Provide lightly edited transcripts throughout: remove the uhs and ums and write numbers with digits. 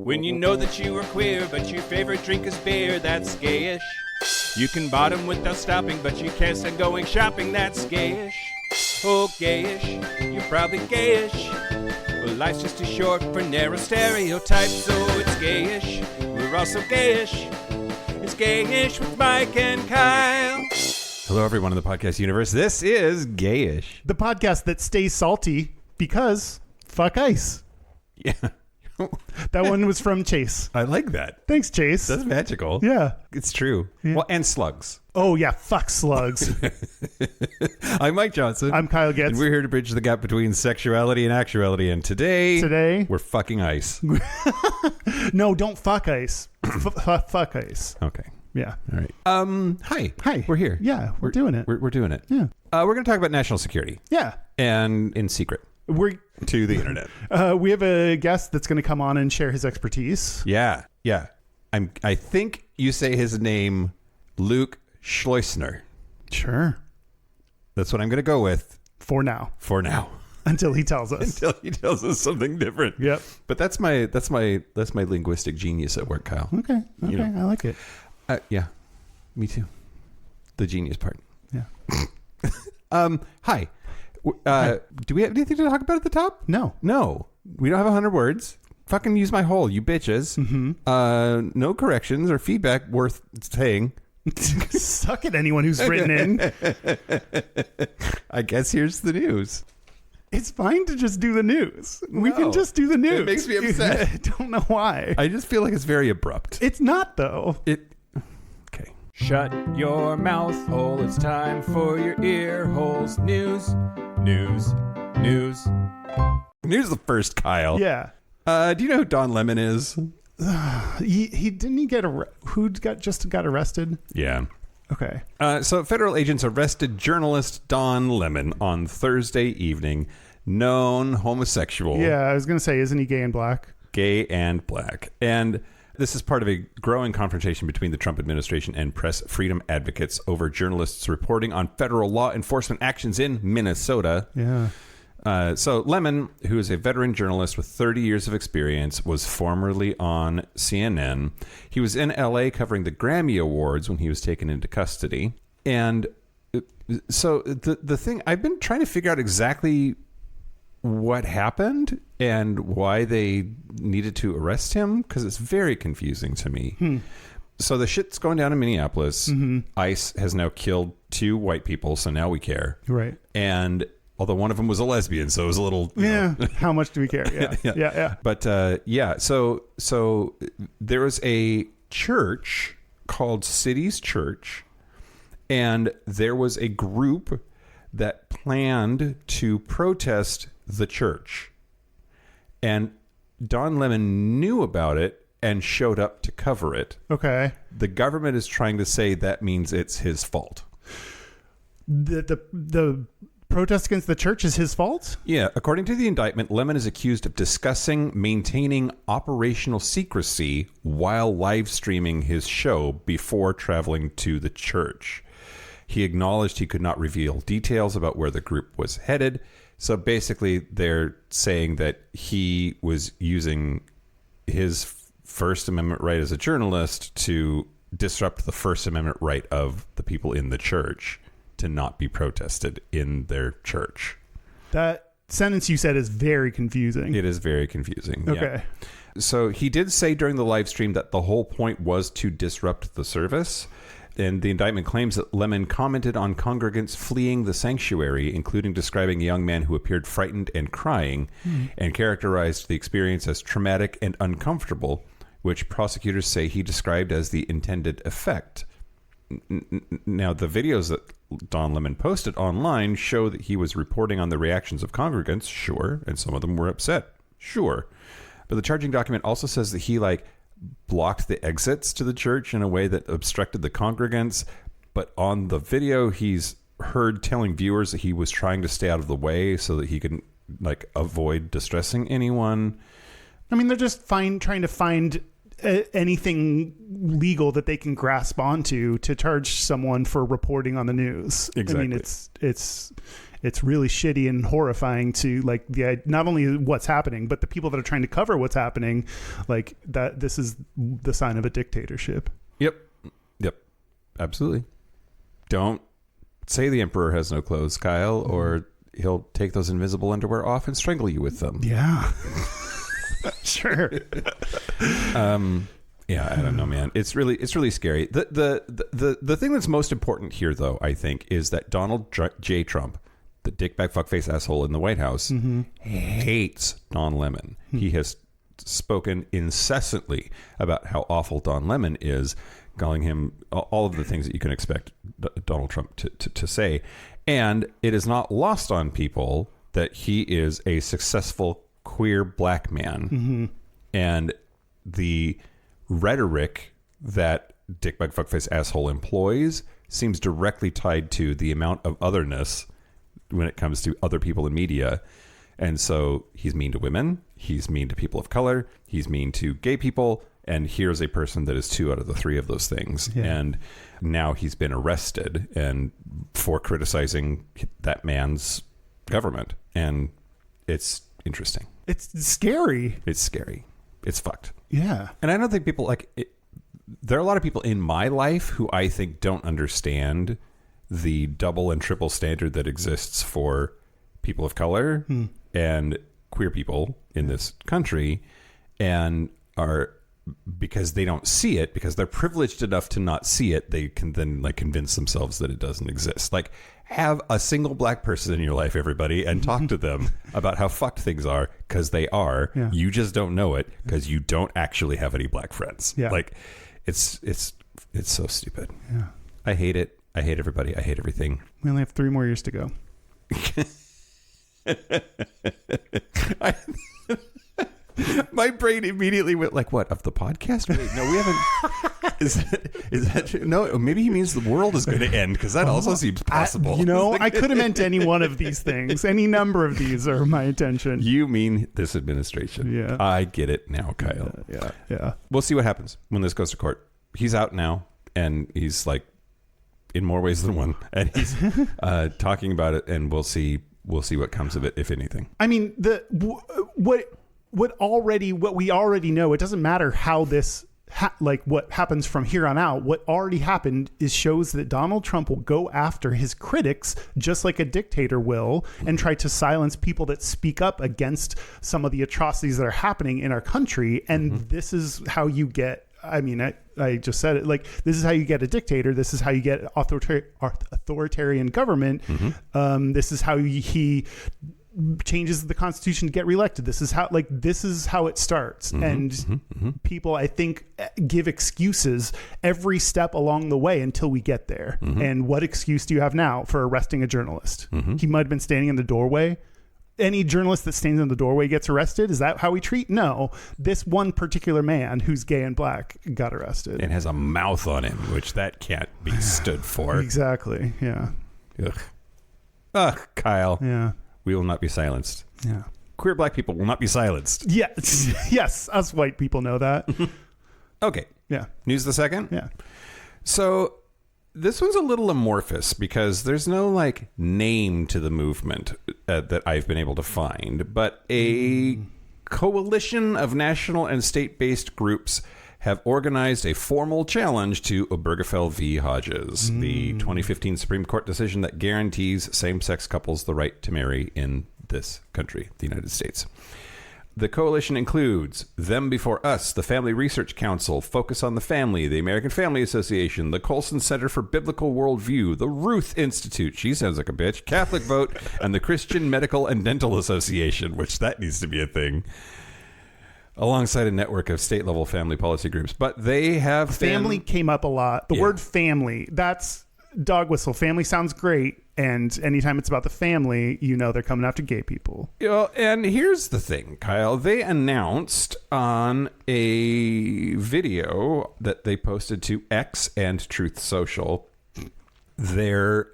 When you know that you are queer, but your favorite drink is beer, that's gayish. You can bottom without stopping, but you can't stand going shopping, that's gayish. Oh, gayish, you're probably gayish. Well, life's just too short for narrow stereotypes, so it's gayish. We're also gayish. It's Gayish with Mike and Kyle. Hello, everyone in the podcast universe. This is Gayish, the podcast that stays salty because fuck ice. Yeah. That one was from Chase. I like that. Thanks, Chase. That's magical. Yeah. It's true. Yeah. Well, and slugs. Oh, yeah. Fuck slugs. I'm Mike Johnson. I'm Kyle Getz. And we're here to bridge the gap between sexuality and actuality. And today, we're fucking ice. No, don't fuck ice. Fuck ice. Okay. Yeah. All right. Hi. We're here. Yeah, we're doing it. We're doing it. Yeah. We're going to talk about national security. Yeah. And in secret. We're to the internet. We have a guest that's going to come on and share his expertise. Yeah. I think you say his name, Luke Schleusener. Sure. That's what I'm going to go with. For now. Until he tells us. Until he tells us something different. Yep. But that's my linguistic genius at work, Kyle. Okay. You know. I like it. Yeah. Me too. The genius part. Yeah. Hi. Do we have anything to talk about at the top? No. We don't have 100 words. Fucking use my hole, you bitches. Mm-hmm. No corrections or feedback worth saying. Suck it, anyone who's written in. I guess here's the news. It's fine to just do the news. We can just do the news. It makes me upset. I don't know why. I just feel like it's very abrupt. It's not, though. Okay. Shut your mouth hole, it's time for your ear holes. News. News the first, Kyle. Yeah. Do you know who Don Lemon is? He didn't get just got arrested? Yeah. Okay. So federal agents arrested journalist Don Lemon on Thursday evening, known homosexual. Yeah, I was going to say, isn't he gay and black? Gay and black. And this is part of a growing confrontation between the Trump administration and press freedom advocates over journalists reporting on federal law enforcement actions in Minnesota. Yeah. So Lemon, who is a veteran journalist with 30 years of experience, was formerly on CNN. He was in LA covering the Grammy Awards when he was taken into custody. And so the thing, I've been trying to figure out exactly what happened and why they needed to arrest him, because it's very confusing to me. So the shit's going down in Minneapolis. Mm-hmm. ICE has now killed 2 white people, so now we care. Right. And although one of them was a lesbian, so it was a little... Yeah, how much do we care? Yeah. But so there was a church called City's Church, and there was a group that planned to protest the church. And Don Lemon knew about it and showed up to cover it. Okay. The government is trying to say that means it's his fault. The protest against the church is his fault? Yeah. According to the indictment, Lemon is accused of maintaining operational secrecy while live streaming his show before traveling to the church. He acknowledged he could not reveal details about where the group was headed. So basically, they're saying that he was using his First Amendment right as a journalist to disrupt the First Amendment right of the people in the church to not be protested in their church. That sentence you said is very confusing. It is very confusing. Okay. Yeah. So he did say during the live stream that the whole point was to disrupt the service. And the indictment claims that Lemon commented on congregants fleeing the sanctuary, including describing a young man who appeared frightened and crying, and characterized the experience as traumatic and uncomfortable, which prosecutors say he described as the intended effect. Now, the videos that Don Lemon posted online show that he was reporting on the reactions of congregants, sure, and some of them were upset, sure. But the charging document also says that he, blocked the exits to the church in a way that obstructed the congregants. But on the video, he's heard telling viewers that he was trying to stay out of the way so that he could avoid distressing anyone. I mean, they're just trying to find anything legal that they can grasp onto to charge someone for reporting on the news. Exactly. I mean, it's it's really shitty and horrifying to like not only what's happening, but the people that are trying to cover what's happening, like that. This is the sign of a dictatorship. Yep. Absolutely. Don't say the emperor has no clothes, Kyle, or he'll take those invisible underwear off and strangle you with them. Yeah. Sure. Yeah, I don't know, man. It's really scary. The thing that's most important here, though, I think, is that Donald J. Trump, the dickbag fuckface asshole in the White House, hates Don Lemon. He has spoken incessantly about how awful Don Lemon is, calling him all of the things that you can expect Donald Trump to say. And it is not lost on people that he is a successful queer black man. And the rhetoric that dickbag fuckface asshole employs seems directly tied to the amount of otherness when it comes to other people in media. And so he's mean to women, he's mean to people of color, he's mean to gay people, and here's a person that is 2 out of the 3 of those things. And now he's been arrested and for criticizing that man's government. And it's interesting. It's scary. It's scary. It's fucked. Yeah. And I don't think people like it. There are a lot of people in my life who I think don't understand the double and triple standard that exists for people of color and queer people in this country, and are, because they don't see it, because they're privileged enough to not see it, they can then like convince themselves that it doesn't exist. Like, have a single black person in your life, everybody, and talk to them about how fucked things are, because they are. Yeah. You just don't know it because you don't actually have any black friends. Yeah. Like, it's so stupid. Yeah. I hate it. I hate everybody. I hate everything. We only have 3 more years to go. My brain immediately went like, what, of the podcast? Wait, no, we haven't. Is that true? No, maybe he means the world is going to end, because that also seems possible. I could have meant any one of these things. Any number of these are my intention. You mean this administration. Yeah. I get it now, Kyle. Yeah. We'll see what happens when this goes to court. He's out now, and he's like, in more ways than one, and he's talking about it, and we'll see what comes of it, if anything. I mean, what we already know, it doesn't matter how this what happens from here on out. What already happened shows that Donald Trump will go after his critics just like a dictator will, and try to silence people that speak up against some of the atrocities that are happening in our country. And this is how you get, I mean, I just said it, like, this is how you get a dictator. This is how you get authoritarian government. This is how he changes the Constitution to get reelected. This is how it starts. And people, I think, give excuses every step along the way until we get there. And what excuse do you have now for arresting a journalist? He might have been standing in the doorway. Any journalist that stands in the doorway gets arrested. Is that how we treat? No. This one particular man who's gay and black got arrested. And has a mouth on him, which that can't be stood for. Exactly. Yeah. Ugh, Kyle. Yeah. We will not be silenced. Yeah. Queer black people will not be silenced. Yes. Yes. Us white people know that. Okay. Yeah. News the second? Yeah. So this one's a little amorphous because there's no like name to the movement that I've been able to find, but a coalition of national and state-based groups have organized a formal challenge to Obergefell v. Hodges, the 2015 Supreme Court decision that guarantees same-sex couples the right to marry in this country, the United States. The coalition includes Them Before Us, the Family Research Council, Focus on the Family, the American Family Association, the Colson Center for Biblical Worldview, the Ruth Institute, she sounds like a bitch, Catholic Vote, and the Christian Medical and Dental Association, which that needs to be a thing, alongside a network of state-level family policy groups. But they have family came up a lot. The word family, that's dog whistle. Family sounds great. And anytime it's about the family, you know they're coming after gay people. Well, and here's the thing, Kyle. They announced on a video that they posted to X and Truth Social their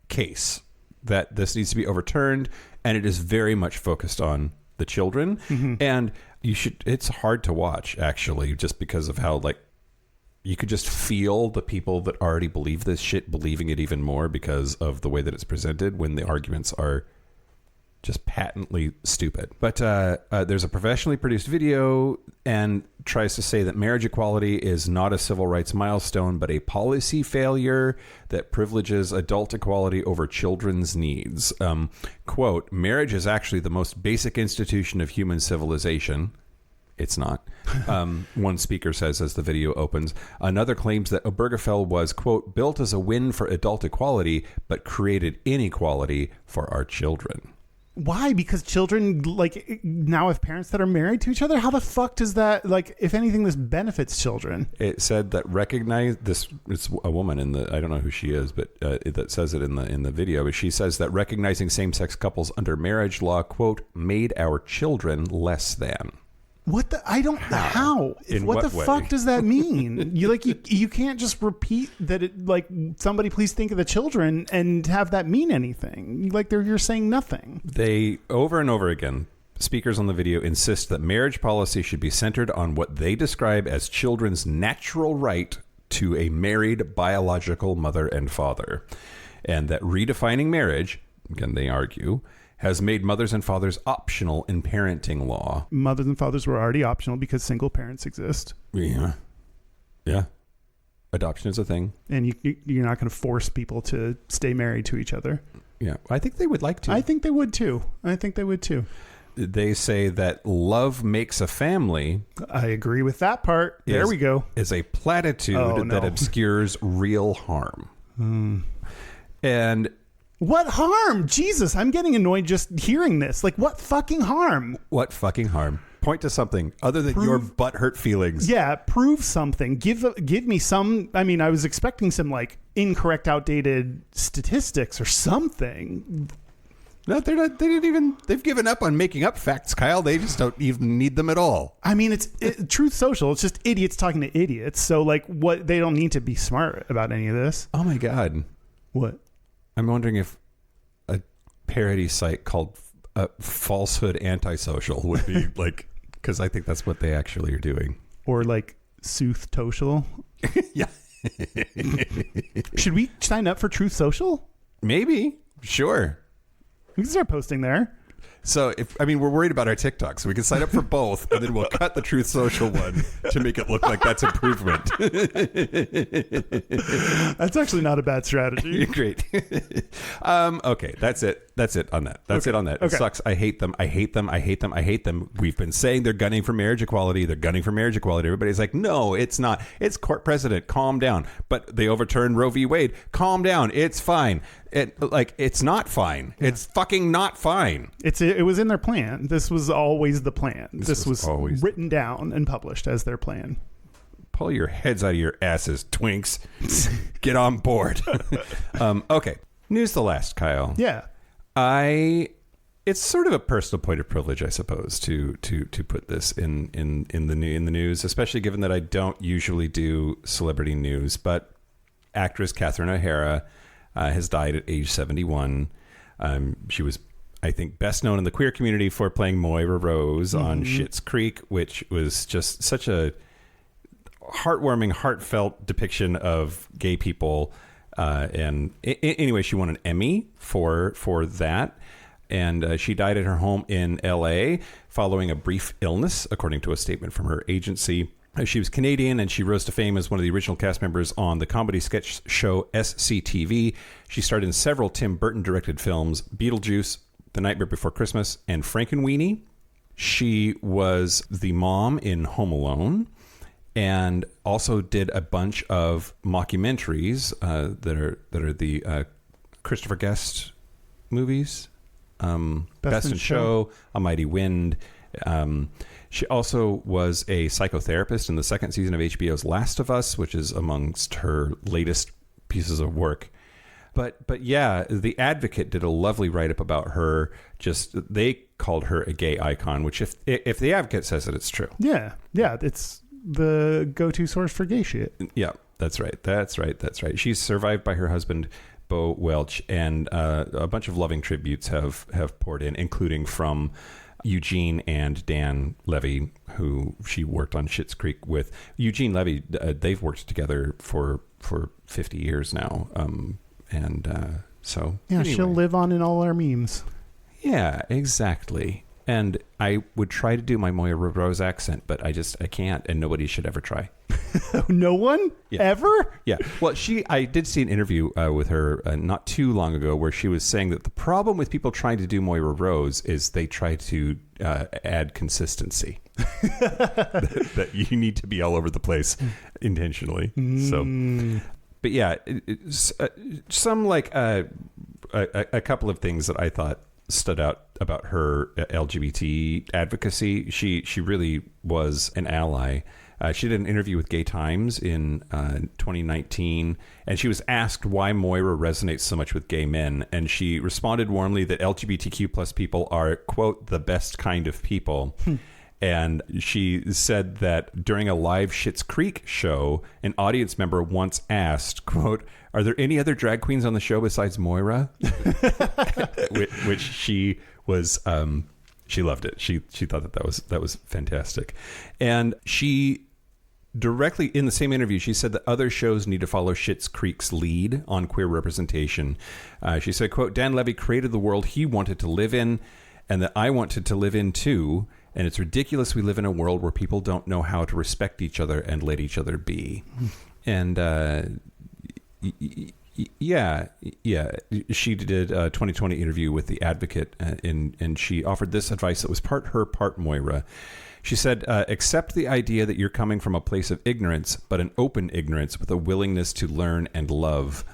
case that this needs to be overturned, and it is very much focused on the children. And it's hard to watch, actually, just because of how, like, you could just feel the people that already believe this shit believing it even more because of the way that it's presented when the arguments are just patently stupid. But there's a professionally produced video and tries to say that marriage equality is not a civil rights milestone, but a policy failure that privileges adult equality over children's needs. Quote, marriage is actually the most basic institution of human civilization. It's not. One speaker says as the video opens. Another claims that Obergefell was, quote, built as a win for adult equality, but created inequality for our children. Why? Because children like now have parents that are married to each other. How the fuck does that, like, if anything, this benefits children? It said that recognize this. It's a woman in the. I don't know who she is, but that says it in the video. But she says that recognizing same-sex couples under marriage law, quote, made our children less than. What the? I don't. How? What the fuck does that mean? You can't just repeat that. It like somebody please think of the children and have that mean anything. Like you're saying nothing. They over and over again. Speakers on the video insist that marriage policy should be centered on what they describe as children's natural right to a married biological mother and father, and that redefining marriage, again they argue, has made mothers and fathers optional in parenting law. Mothers and fathers were already optional because single parents exist. Yeah. Adoption is a thing. And you're not going to force people to stay married to each other. Yeah. I think they would like to. I think they would too. They say that love makes a family. I agree with that part. There we go. Is a platitude that obscures real harm. And... what harm? Jesus, I'm getting annoyed just hearing this. Like, what fucking harm? What fucking harm? Point to something other than your butthurt feelings. Yeah, prove something. Give me some. I mean, I was expecting some like incorrect, outdated statistics or something. No, they're not. They didn't even. They've given up on making up facts, Kyle. They just don't even need them at all. I mean, it's Truth Social. It's just idiots talking to idiots. So, like, what? They don't need to be smart about any of this. Oh my god. What? I'm wondering if a parody site called Falsehood Antisocial would be like, because I think that's what they actually are doing. Or like Sooth Social. Yeah. Should we sign up for Truth Social? Maybe. Sure. We can start posting there. So, we're worried about our TikTok, so we can sign up for both, and then we'll cut the Truth Social one to make it look like that's improvement. That's actually not a bad strategy. Great. Okay, that's it. That's it on that. That's it on that. It sucks. I hate them. We've been saying they're gunning for marriage equality. Everybody's like, no, it's not. It's court precedent. Calm down. But they overturned Roe v. Wade. Calm down. It's fine. It's not fine. Yeah. It's fucking not fine. It was in their plan. This was always the plan. This was always written down and published as their plan. Pull your heads out of your asses, twinks. Get on board. Okay. News the last, Kyle. Yeah. It's sort of a personal point of privilege, I suppose, to put this in the news, especially given that I don't usually do celebrity news. But actress Catherine O'Hara has died at age 71. She was, I think, best known in the queer community for playing Moira Rose on Schitt's Creek, which was just such a heartwarming, heartfelt depiction of gay people. And anyway, she won an Emmy for that. And she died at her home in L.A. following a brief illness, according to a statement from her agency. She was Canadian, and she rose to fame as one of the original cast members on the comedy sketch show SCTV. She starred in several Tim Burton-directed films, Beetlejuice, The Nightmare Before Christmas, and Frankenweenie. She was the mom in Home Alone, and also did a bunch of mockumentaries that are the Christopher Guest movies, Best in Show, A Mighty Wind. She also was a psychotherapist in the second season of HBO's Last of Us, which is amongst her latest pieces of work. But yeah, The Advocate did a lovely write-up about her. They called her a gay icon, which if The Advocate says it, it's true. Yeah, it's the go-to source for gay shit. Yeah, that's right. She's survived by her husband, Bo Welch, and a bunch of loving tributes have poured in, including from Eugene and Dan Levy, who she worked on Schitt's Creek with. Eugene Levy, they've worked together for 50 years now. So yeah, anyway. she'll live on in all our memes. Yeah, exactly. And I would try to do my Moira Rose accent, but I can't, and nobody should ever try. No one? Yeah. Ever? Yeah. Well, I did see an interview with her not too long ago where she was saying that the problem with people trying to do Moira Rose is they try to add consistency. that you need to be all over the place intentionally. So, but yeah, some like a couple of things that I thought stood out about her LGBT advocacy. She really was an ally. She did an interview with Gay Times in 2019, and she was asked why Moira resonates so much with gay men, and she responded warmly that LGBTQ plus people are, quote, the best kind of people. And she said that during a live Schitt's Creek show, an audience member once asked, quote, "Are there any other drag queens on the show besides Moira?" Which she was, she loved it. She thought that was fantastic. And she directly in the same interview, she said that other shows need to follow Schitt's Creek's lead on queer representation. She said, quote, "Dan Levy created the world he wanted to live in and that I wanted to live in too. And it's ridiculous we live in a world where people don't know how to respect each other and let each other be." And yeah. She did a 2020 interview with The Advocate, and she offered this advice that was part her, part Moira. She said, "Accept the idea that you're coming from a place of ignorance, but an open ignorance with a willingness to learn and love.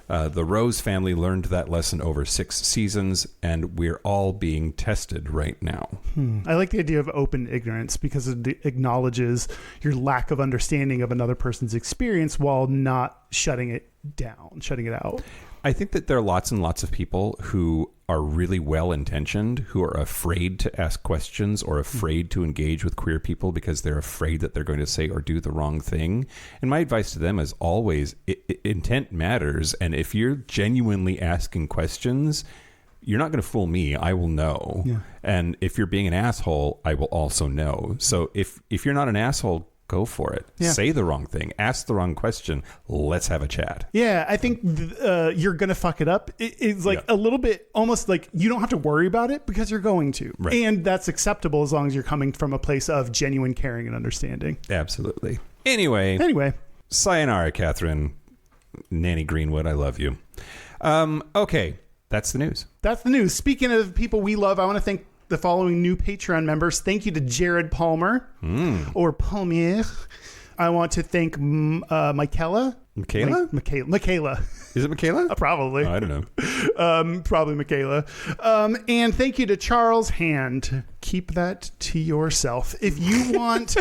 The Rose family learned that lesson over 6 seasons, and we're all being tested right now." I like the idea of open ignorance because it acknowledges your lack of understanding of another person's experience while not shutting it down, shutting it out. I think that there are lots and lots of people who are really well-intentioned, who are afraid to ask questions or afraid to engage with queer people because they're afraid that they're going to say or do the wrong thing. And my advice to them is always, intent matters. And if you're genuinely asking questions, you're not going to fool me. I will know. Yeah. And if you're being an asshole, I will also know. So if you're not an asshole, go for it. Yeah. Say the wrong thing. Ask the wrong question. Let's have a chat. Yeah, I think you're going to fuck it up. It's like a little bit almost like you don't have to worry about it because you're going to. Right. And that's acceptable as long as you're coming from a place of genuine caring and understanding. Absolutely. Anyway. Sayonara, Catherine. Nanny Greenwood, I love you. Okay. That's the news. Speaking of people we love, I want to thank the following new Patreon members. Thank you to Jared Palmer or Palmier. I want to thank Michaela. Michaela. Is it Michaela? Probably. Oh, I don't know. Probably Michaela. And thank you to Charles Hand. Keep that to yourself. If you want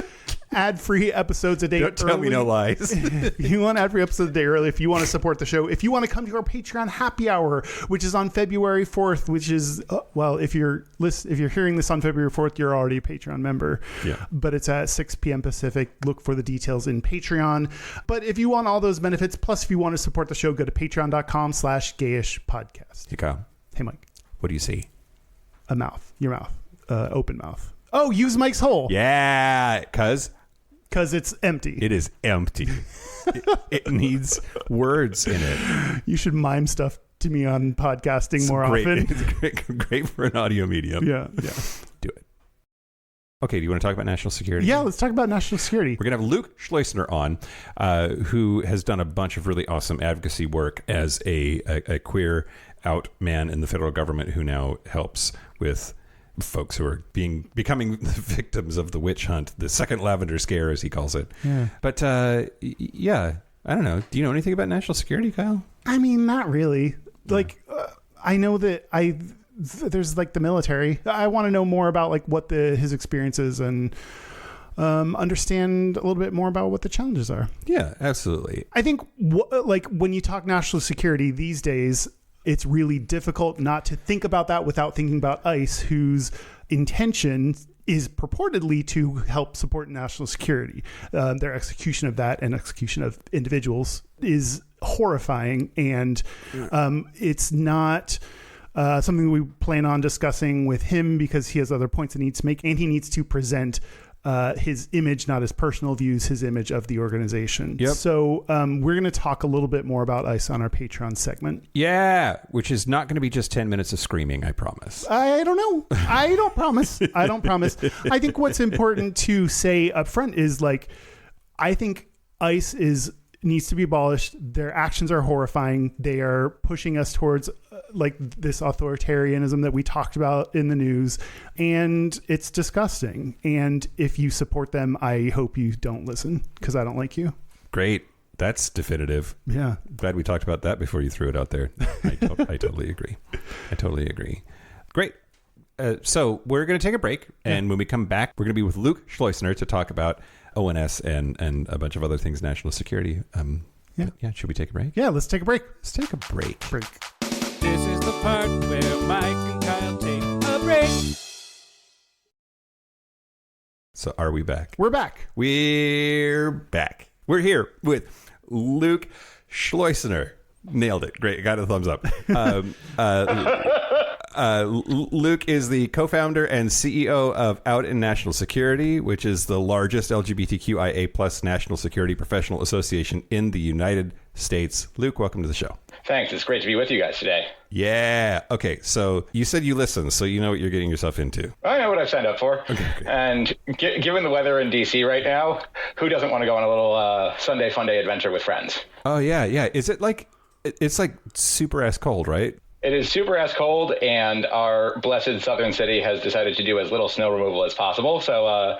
ad-free episodes a day Don't tell me no lies. If you want ad-free episodes a day early, if you want to support the show, if you want to come to our Patreon happy hour, which is on February 4th, which is, well, if you're hearing this on February 4th, you're already a Patreon member. Yeah. But it's at 6 p.m. Pacific. Look for the details in Patreon. But if you want all those benefits, plus if you want to support the show, go to patreon.com/Gayish podcast. Hey, Kyle. Hey, Mike. What do you see? A mouth. Your mouth. Open mouth. Oh, use Mike's hole. Yeah, because it's empty. It is empty. it needs words in it. You should mime stuff to me on podcasting more often. It's great for an audio medium. Yeah. Do it. Okay, do you want to talk about national security? Yeah, let's talk about national security. We're going to have Luke Schleusener on, who has done a bunch of really awesome advocacy work as a queer out man in the federal government who now helps with folks who are becoming the victims of the witch hunt, the second Lavender Scare, as he calls it. Yeah. But yeah, I don't know. Do you know anything about national security, Kyle? I mean, not really. Like, I know that there's like the military. I want to know more about like what his experiences and understand a little bit more about what the challenges are. Yeah, absolutely. I think like when you talk national security these days, it's really difficult not to think about that without thinking about ICE, whose intention is purportedly to help support national security. Their execution of that and execution of individuals is horrifying, and it's not something we plan on discussing with him because he has other points that he needs to make, and he needs to present his image, not his personal views, his image of the organization. Yep. So we're going to talk a little bit more about ICE on our Patreon segment. Yeah, which is not going to be just 10 minutes of screaming, I promise. I don't know. I don't promise. I don't promise. I think what's important to say up front is, like, I think ICE needs to be abolished. Their actions are horrifying. They are pushing us towards like this authoritarianism that we talked about in the news, and it's disgusting. And if you support them, I hope you don't listen because I don't like you. Great. That's definitive. Yeah. Glad we talked about that before you threw it out there. I totally agree. I totally agree. Great. So we're going to take a break, and when we come back, we're going to be with Luke Schleusener to talk about ONS and a bunch of other things, national security. Yeah. Should we take a break? Yeah, let's take a break. Let's take a break. This is the part where Mike and Kyle take a break. So are we back? We're back. We're back. We're here with Luke Schleusener. Nailed it. Great. Got a thumbs up. Luke is the co-founder and CEO of Out in National Security, which is the largest LGBTQIA plus national security professional association in the United States. Luke, welcome to the show. Thanks. It's great to be with you guys today. Yeah. Okay. So you said you listen, so you know what you're getting yourself into. I know what I've signed up for. Okay. And given the weather in D.C. right now, who doesn't want to go on a little Sunday fun day adventure with friends? Oh, yeah. Yeah. Is it like, it's like super ass cold, right? It is super ass cold, and our blessed southern city has decided to do as little snow removal as possible. So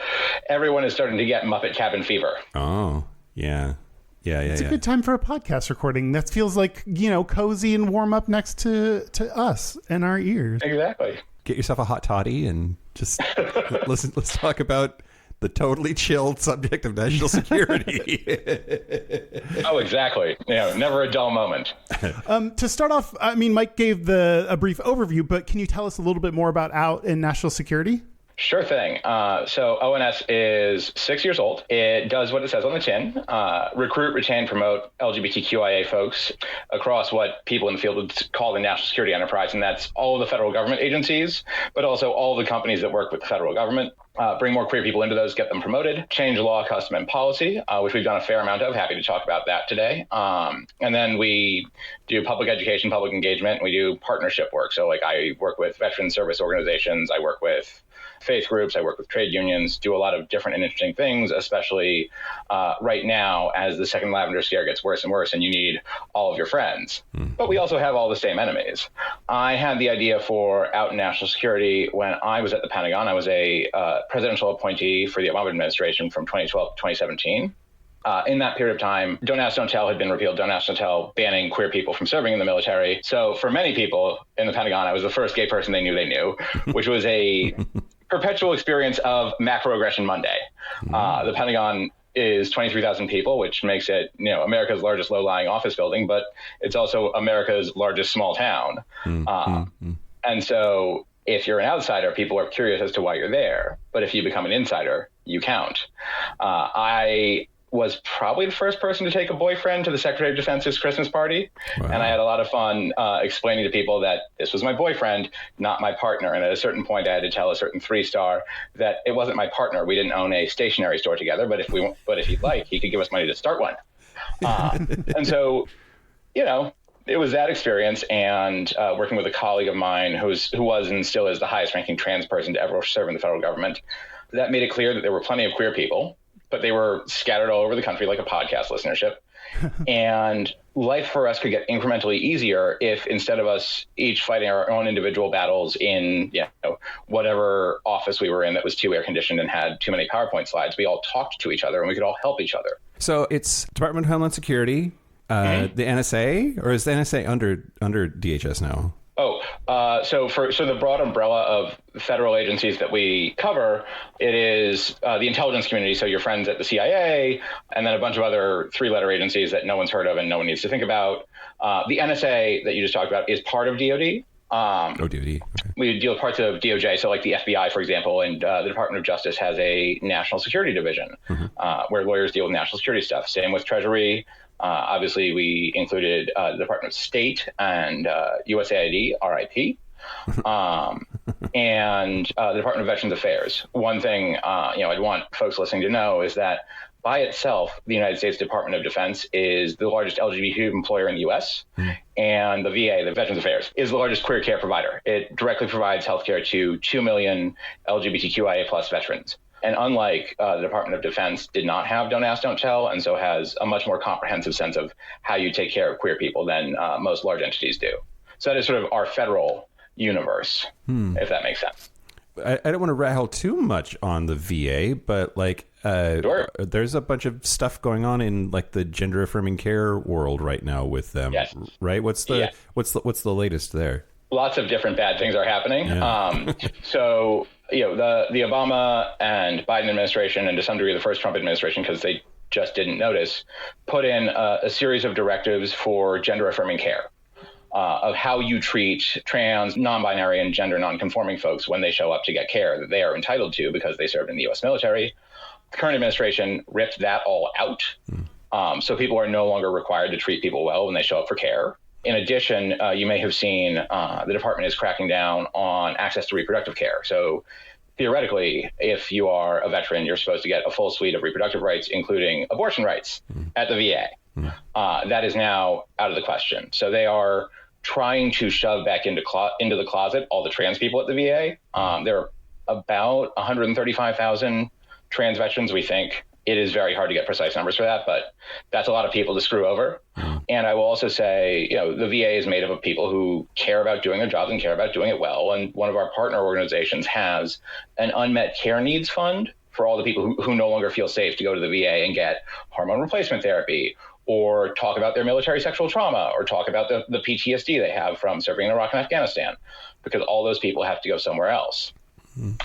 everyone is starting to get Muppet cabin fever. Oh, yeah. It's a good time for a podcast recording. That feels like, cozy and warm up next to us and our ears. Exactly. Get yourself a hot toddy and just listen. Let's talk about the totally chilled subject of national security. Oh, exactly. Never a dull moment. To start off, I mean, Mike gave a brief overview, but can you tell us a little bit more about Out in National Security? Sure thing. So ONS is 6 years old. It does what it says on the tin, recruit, retain, promote LGBTQIA folks across what people in the field would call the national security enterprise. And that's all of the federal government agencies, but also all the companies that work with the federal government. Bring more queer people into those, get them promoted, change law, custom, and policy, which we've done a fair amount of. Happy to talk about that today. And then we do public education, public engagement, and we do partnership work. So like I work with veteran service organizations, I work with faith groups, I work with trade unions, do a lot of different and interesting things, especially right now as the second Lavender Scare gets worse and worse and you need all of your friends. But we also have all the same enemies. I had the idea for Out in National Security when I was at the Pentagon. I was a presidential appointee for the Obama administration from 2012 to 2017. In that period of time, Don't Ask, Don't Tell had been repealed. Don't Ask, Don't Tell banning queer people from serving in the military. So for many people in the Pentagon, I was the first gay person they knew, which was a perpetual experience of macroaggression Monday. The Pentagon is 23,000 people, which makes it, America's largest low-lying office building, but it's also America's largest small town. And so if you're an outsider, people are curious as to why you're there. But if you become an insider, you count. I was probably the first person to take a boyfriend to the Secretary of Defense's Christmas party. Wow. And I had a lot of fun explaining to people that this was my boyfriend, not my partner. And at a certain point, I had to tell a certain 3-star that it wasn't my partner. We didn't own a stationery store together, but if he'd like, he could give us money to start one. And so, it was that experience and working with a colleague of mine who was and still is the highest ranking trans person to ever serve in the federal government. That made it clear that there were plenty of queer people, but they were scattered all over the country like a podcast listenership. And life for us could get incrementally easier if instead of us each fighting our own individual battles in whatever office we were in that was too air conditioned and had too many PowerPoint slides, we all talked to each other and we could all help each other. So it's Department of Homeland Security, the NSA, or is the NSA under DHS now? So the broad umbrella of federal agencies that we cover, it is the intelligence community. So your friends at the CIA, and then a bunch of other 3-letter agencies that no one's heard of and no one needs to think about. The NSA that you just talked about is part of DOD. DOD. Okay. We deal with parts of DOJ. So like the FBI, for example, and the Department of Justice has a national security division where lawyers deal with national security stuff. Same with Treasury. Obviously, we included the Department of State and USAID, RIP, and the Department of Veterans Affairs. One thing I'd want folks listening to know is that by itself, the United States Department of Defense is the largest LGBT employer in the U.S., and the VA, the Veterans Affairs, is the largest queer care provider. It directly provides healthcare to 2 million LGBTQIA plus veterans. And unlike the Department of Defense, did not have Don't Ask, Don't Tell, and so has a much more comprehensive sense of how you take care of queer people than most large entities do. So that is sort of our federal universe, if that makes sense. I don't want to rattle too much on the VA, but Sure. There's a bunch of stuff going on in like the gender affirming care world right now with them. Yes. Right? What's the latest there? Lots of different bad things are happening. Yeah. So the Obama and Biden administration, and to some degree the first Trump administration, because they just didn't notice, put in a series of directives for gender affirming care. Of how you treat trans, non-binary, and gender non-conforming folks when they show up to get care that they are entitled to because they served in the U.S. military. The current administration ripped that all out. So people are no longer required to treat people well when they show up for care. In addition, you may have seen the department is cracking down on access to reproductive care. So theoretically, if you are a veteran, you're supposed to get a full suite of reproductive rights, including abortion rights at the VA. That is now out of the question. So they are trying to shove back into the closet all the trans people at the VA. There are about 135,000 trans veterans, we think. It is very hard to get precise numbers for that, but that's a lot of people to screw over. And I will also say, the VA is made up of people who care about doing their jobs and care about doing it well. And one of our partner organizations has an unmet care needs fund for all the people who no longer feel safe to go to the VA and get hormone replacement therapy, or talk about their military sexual trauma, or talk about the PTSD they have from serving in Iraq and Afghanistan, because all those people have to go somewhere else.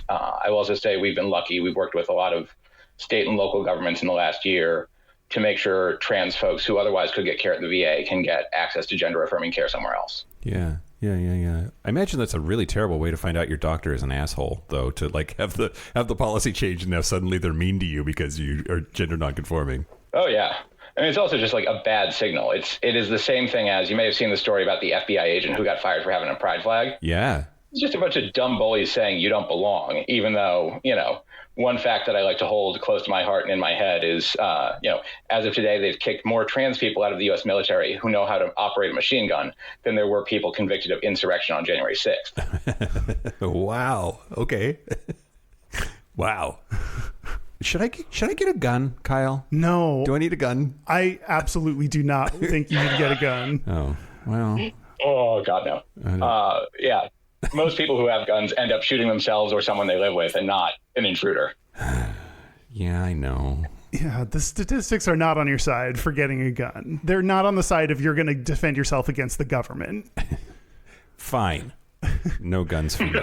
I will also say we've been lucky. We've worked with a lot of state and local governments in the last year to make sure trans folks who otherwise could get care at the VA can get access to gender affirming care somewhere else. Yeah. I imagine that's a really terrible way to find out your doctor is an asshole, though, to like have the policy change and now suddenly they're mean to you because you are gender nonconforming. Oh, yeah. I mean, it's also just like a bad signal. It is the same thing as, you may have seen the story about the FBI agent who got fired for having a pride flag. Yeah. It's just a bunch of dumb bullies saying you don't belong, even though, one fact that I like to hold close to my heart and in my head is, as of today, they've kicked more trans people out of the U.S. military who know how to operate a machine gun than there were people convicted of insurrection on January 6th. Wow. Okay. Wow. Should I get a gun, Kyle? No. Do I need a gun? I absolutely do not think you need to get a gun. Oh, well. Oh, God, no. Yeah. Most people who have guns end up shooting themselves or someone they live with and not an intruder. Yeah, I know. Yeah, the statistics are not on your side for getting a gun. They're not on the side of you're going to defend yourself against the government. Fine. No guns for me.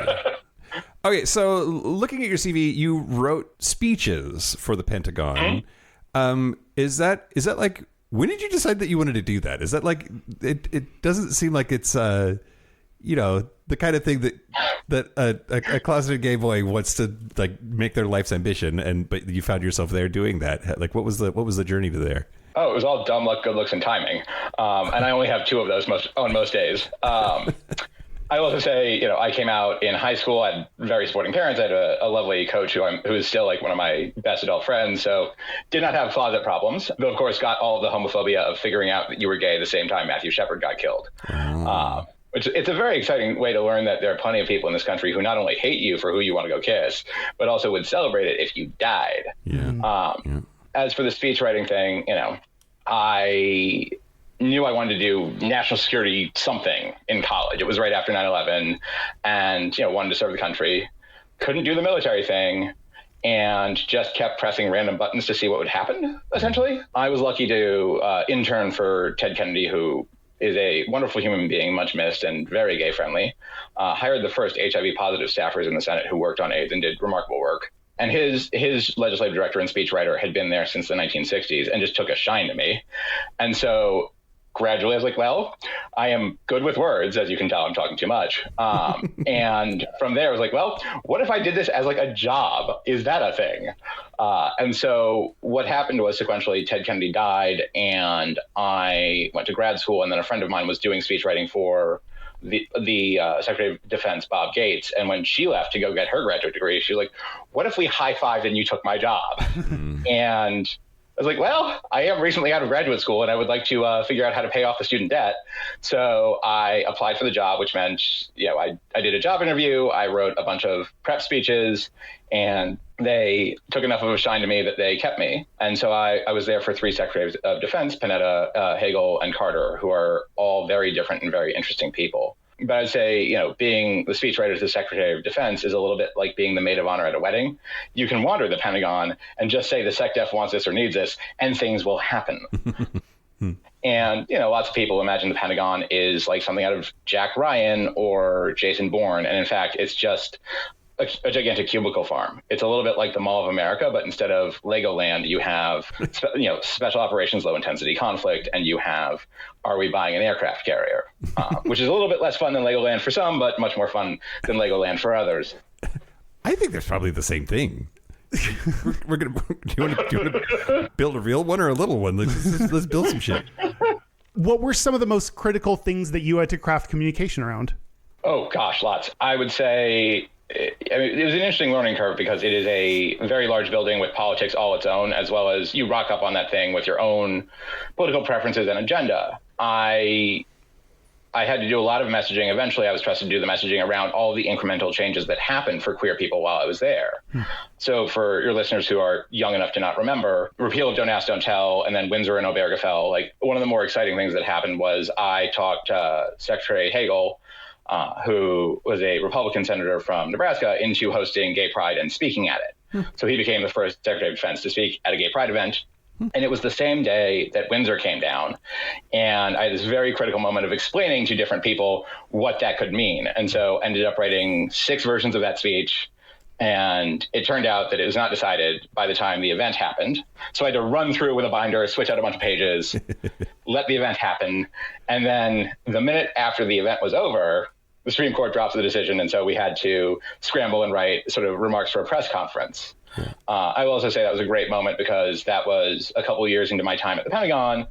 Okay, so looking at your CV, you wrote speeches for the Pentagon. Is that like, when did you decide that you wanted to do that? Is that like, it doesn't seem like it's, the kind of thing that a closeted gay boy wants to like make their life's ambition, but you found yourself there doing that. Like, what was the journey to there? Oh, it was all dumb luck, good looks, and timing. And I only have two of those on most days. I will also say, I came out in high school. I had very supporting parents. I had a lovely coach who is still like one of my best adult friends. So did not have closet problems, though of course got all of the homophobia of figuring out that you were gay the same time Matthew Shepard got killed. It's a very exciting way to learn that there are plenty of people in this country who not only hate you for who you want to go kiss, but also would celebrate it if you died. Yeah. As for the speech writing thing, I knew I wanted to do national security something in college. It was right after 9/11 and, wanted to serve the country. Couldn't do the military thing and just kept pressing random buttons to see what would happen, essentially. I was lucky to intern for Ted Kennedy, who is a wonderful human being, much missed and very gay friendly. Hired the first HIV positive staffers in the Senate who worked on AIDS and did remarkable work. And his legislative director and speechwriter had been there since the 1960s and just took a shine to me. And so gradually I was like, well, I am good with words. As you can tell, I'm talking too much. And from there I was like, well, what if I did this as like a job? Is that a thing? And so what happened was sequentially Ted Kennedy died and I went to grad school, and then a friend of mine was doing speech writing for the Secretary of Defense, Bob Gates. And when she left to go get her graduate degree, she was like, what if we high-fived and you took my job? And I was like, well, I am recently out of graduate school and I would like to figure out how to pay off the student debt. So I applied for the job, which meant, I did a job interview. I wrote a bunch of prep speeches, and they took enough of a shine to me that they kept me. And so I was there for 3 Secretaries of Defense, Panetta, Hagel, and Carter, who are all very different and very interesting people. But I'd say, being the speechwriter to the Secretary of Defense is a little bit like being the maid of honor at a wedding. You can wander the Pentagon and just say the SecDef wants this or needs this, and things will happen. And, lots of people imagine the Pentagon is like something out of Jack Ryan or Jason Bourne. And in fact, it's just a gigantic cubicle farm. It's a little bit like the Mall of America, but instead of Legoland, you have, special operations, low intensity conflict, and you have, are we buying an aircraft carrier? Which is a little bit less fun than Legoland for some, but much more fun than Legoland for others. I think there's probably the same thing. We're gonna. Do you want to build a real one or a little one? Let's build some shit. What were some of the most critical things that you had to craft communication around? Oh gosh, lots. I would say it was an interesting learning curve because it is a very large building with politics all its own, as well as you rock up on that thing with your own political preferences and agenda. I had to do a lot of messaging. Eventually, I was trusted to do the messaging around all the incremental changes that happened for queer people while I was there. So for your listeners who are young enough to not remember, repeal of Don't Ask, Don't Tell, and then Windsor and Obergefell, like one of the more exciting things that happened was I talked Secretary Hagel, who was a Republican senator from Nebraska, into hosting Gay Pride and speaking at it. So he became the first Secretary of Defense to speak at a Gay Pride event. And it was the same day that Windsor came down. And I had this very critical moment of explaining to different people what that could mean. And so ended up writing 6 versions of that speech. And it turned out that it was not decided by the time the event happened. So I had to run through with a binder, switch out a bunch of pages, let the event happen. And then the minute after the event was over, the Supreme Court drops the decision. And so we had to scramble and write sort of remarks for a press conference. I will also say that was a great moment because that was a couple of years into my time at the Pentagon,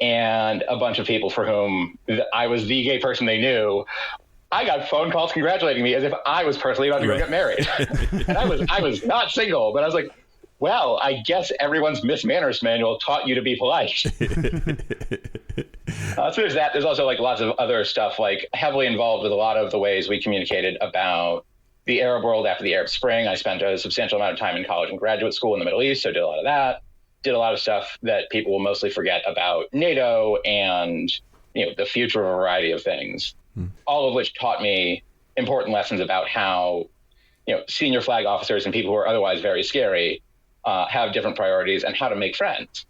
and a bunch of people for whom I was the gay person they knew. I got phone calls congratulating me as if I was personally about to go get married. And I was not single, but I was like, well, I guess everyone's Miss Manners manual taught you to be polite. So there's that. There's also like lots of other stuff, like heavily involved with a lot of the ways we communicated about the Arab world after the Arab Spring. I spent a substantial amount of time in college and graduate school in the Middle East, so did a lot of that. Did a lot of stuff that people will mostly forget about NATO and the future of a variety of things, all of which taught me important lessons about how senior flag officers and people who are otherwise very scary have different priorities and how to make friends,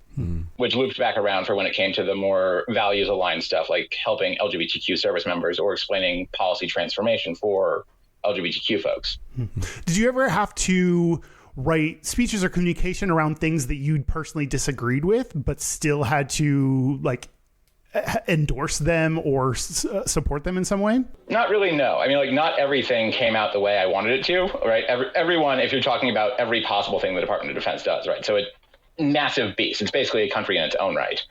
which looped back around for when it came to the more values-aligned stuff like helping LGBTQ service members or explaining policy transformation for LGBTQ folks. Did you ever have to write speeches or communication around things that you'd personally disagreed with, but still had to like endorse them or support them in some way? Not really, no. I mean, like not everything came out the way I wanted it to, right? Everyone, if you're talking about every possible thing the Department of Defense does, right? So it massive beast. It's basically a country in its own right.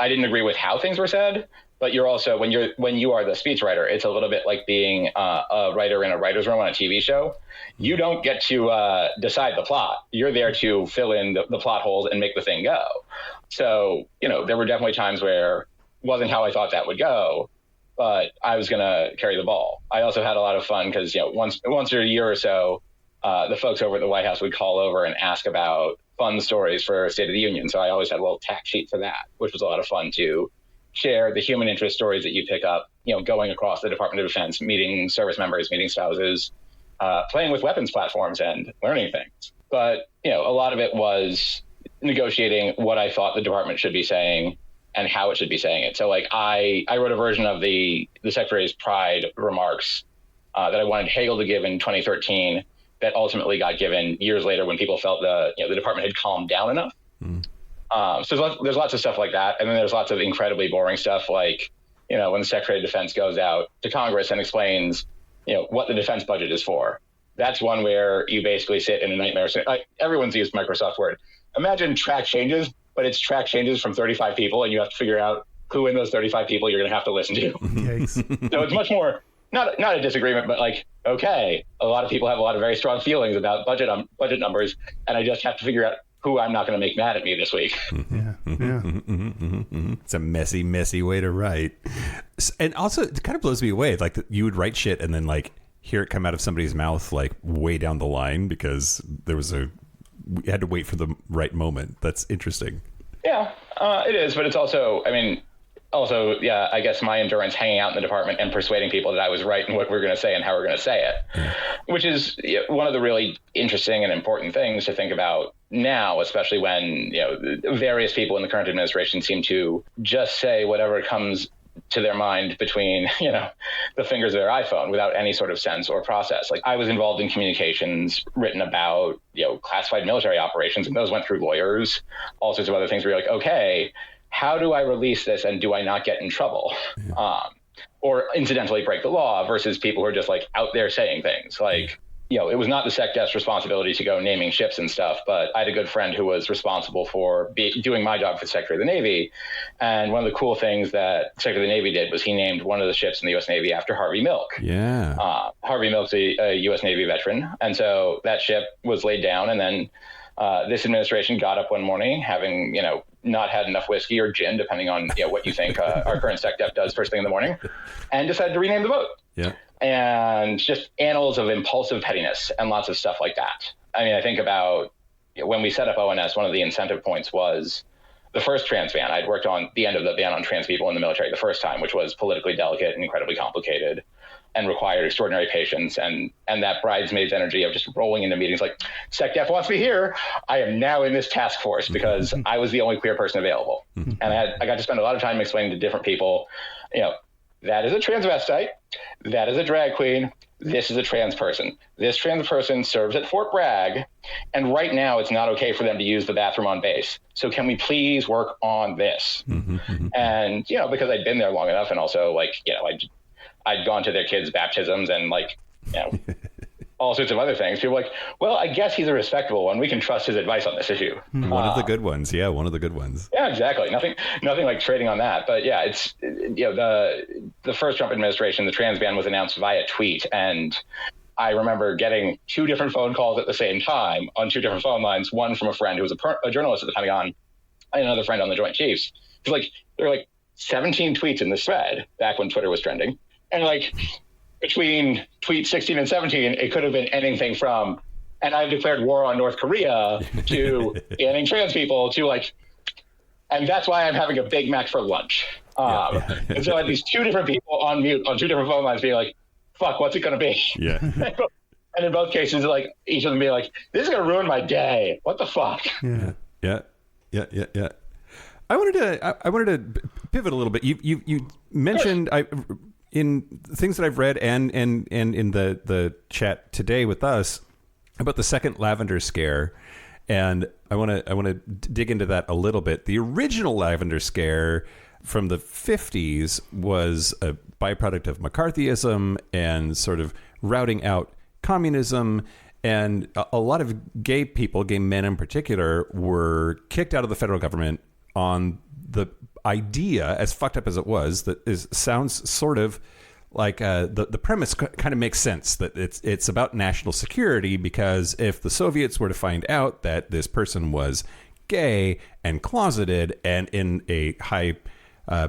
I didn't agree with how things were said, but you're also, when you are the speechwriter, it's a little bit like being a writer in a writer's room on a TV show. You don't get to decide the plot. You're there to fill in the plot holes and make the thing go. So, there were definitely times where it wasn't how I thought that would go, but I was going to carry the ball. I also had a lot of fun because, once a year or so, the folks over at the White House would call over and ask about fun stories for State of the Union. So I always had a little tack sheet for that, which was a lot of fun to share the human interest stories that you pick up, going across the Department of Defense, meeting service members, meeting spouses, playing with weapons platforms and learning things. But, a lot of it was negotiating what I thought the department should be saying and how it should be saying it. So like I wrote a version of the Secretary's Pride remarks that I wanted Hagel to give in 2013 that ultimately got given years later when people felt the department had calmed down enough. So there's lots of stuff like that. And then there's lots of incredibly boring stuff like, when the Secretary of Defense goes out to Congress and explains, what the defense budget is for. That's one where you basically sit in a nightmare. Everyone's used Microsoft Word. Imagine track changes, but it's track changes from 35 people, and you have to figure out who in those 35 people you're going to have to listen to. So it's much more, not a disagreement, but okay, a lot of people have a lot of very strong feelings about budget numbers, and I just have to figure out who I'm not going to make mad at me this week. It's a messy, messy way to write. And also, it kind of blows me away. You would write shit and then hear it come out of somebody's mouth way down the line because we had to wait for the right moment. That's interesting. Yeah, it is, but it's also, I guess my endurance hanging out in the department and persuading people that I was right in what we're going to say and how we're going to say it, which is one of the really interesting and important things to think about now, especially when, various people in the current administration seem to just say whatever comes to their mind between, the fingers of their iPhone without any sort of sense or process. I was involved in communications written about, classified military operations, and those went through lawyers, all sorts of other things where you're okay, how do I release this and do I not get in trouble? Or incidentally break the law versus people who are just out there saying things it was not the SecDef's responsibility to go naming ships and stuff, but I had a good friend who was responsible for doing my job for the Secretary of the Navy. And one of the cool things that Secretary of the Navy did was he named one of the ships in the U.S. Navy after Harvey Milk. Yeah. Harvey Milk's a U.S. Navy veteran. And so that ship was laid down. And then this administration got up one morning having, not had enough whiskey or gin, depending on what you think our current SecDef does first thing in the morning, and decided to rename the boat. Yeah. And just annals of impulsive pettiness and lots of stuff like that. I think about when we set up ONS, one of the incentive points was the first trans ban. I'd worked on the end of the ban on trans people in the military the first time, which was politically delicate and incredibly complicated and required extraordinary patience. And that bridesmaid's energy of just rolling into meetings SecDef wants me here. I am now in this task force because I was the only queer person available. And I got to spend a lot of time explaining to different people, that is a transvestite. That is a drag queen. This is a trans person. This trans person serves at Fort Bragg. And right now it's not okay for them to use the bathroom on base. So can we please work on this? And, because I'd been there long enough and also I'd gone to their kids' baptisms and all sorts of other things. People were well, I guess he's a respectable one. We can trust his advice on this issue. One of the good ones. Yeah, one of the good ones. Yeah, exactly. Nothing like trading on that. But yeah, it's the first Trump administration, the trans ban was announced via tweet, and I remember getting 2 different phone calls at the same time on 2 different phone lines. One from a friend who was a journalist at the Pentagon, and another friend on the Joint Chiefs. It's there were 17 tweets in this thread back when Twitter was trending, and between tweet 16 and 17, it could have been anything from, and I've declared war on North Korea, to banning trans people, to and that's why I'm having a Big Mac for lunch. And so I had these 2 different people on mute on 2 different phone lines being fuck, what's it going to be? Yeah. And in both cases, each of them being this is going to ruin my day. What the fuck? Yeah. I wanted to pivot a little bit. You mentioned in things that I've read and in the chat today with us about the second Lavender Scare, and I want to dig into that a little bit. The original Lavender Scare from the 50s was a byproduct of McCarthyism and sort of routing out communism, and a lot of gay people, gay men in particular, were kicked out of the federal government on the idea, as fucked up as it was, sounds sort of like the premise kind of makes sense, that it's about national security, because if the Soviets were to find out that this person was gay and closeted and in a high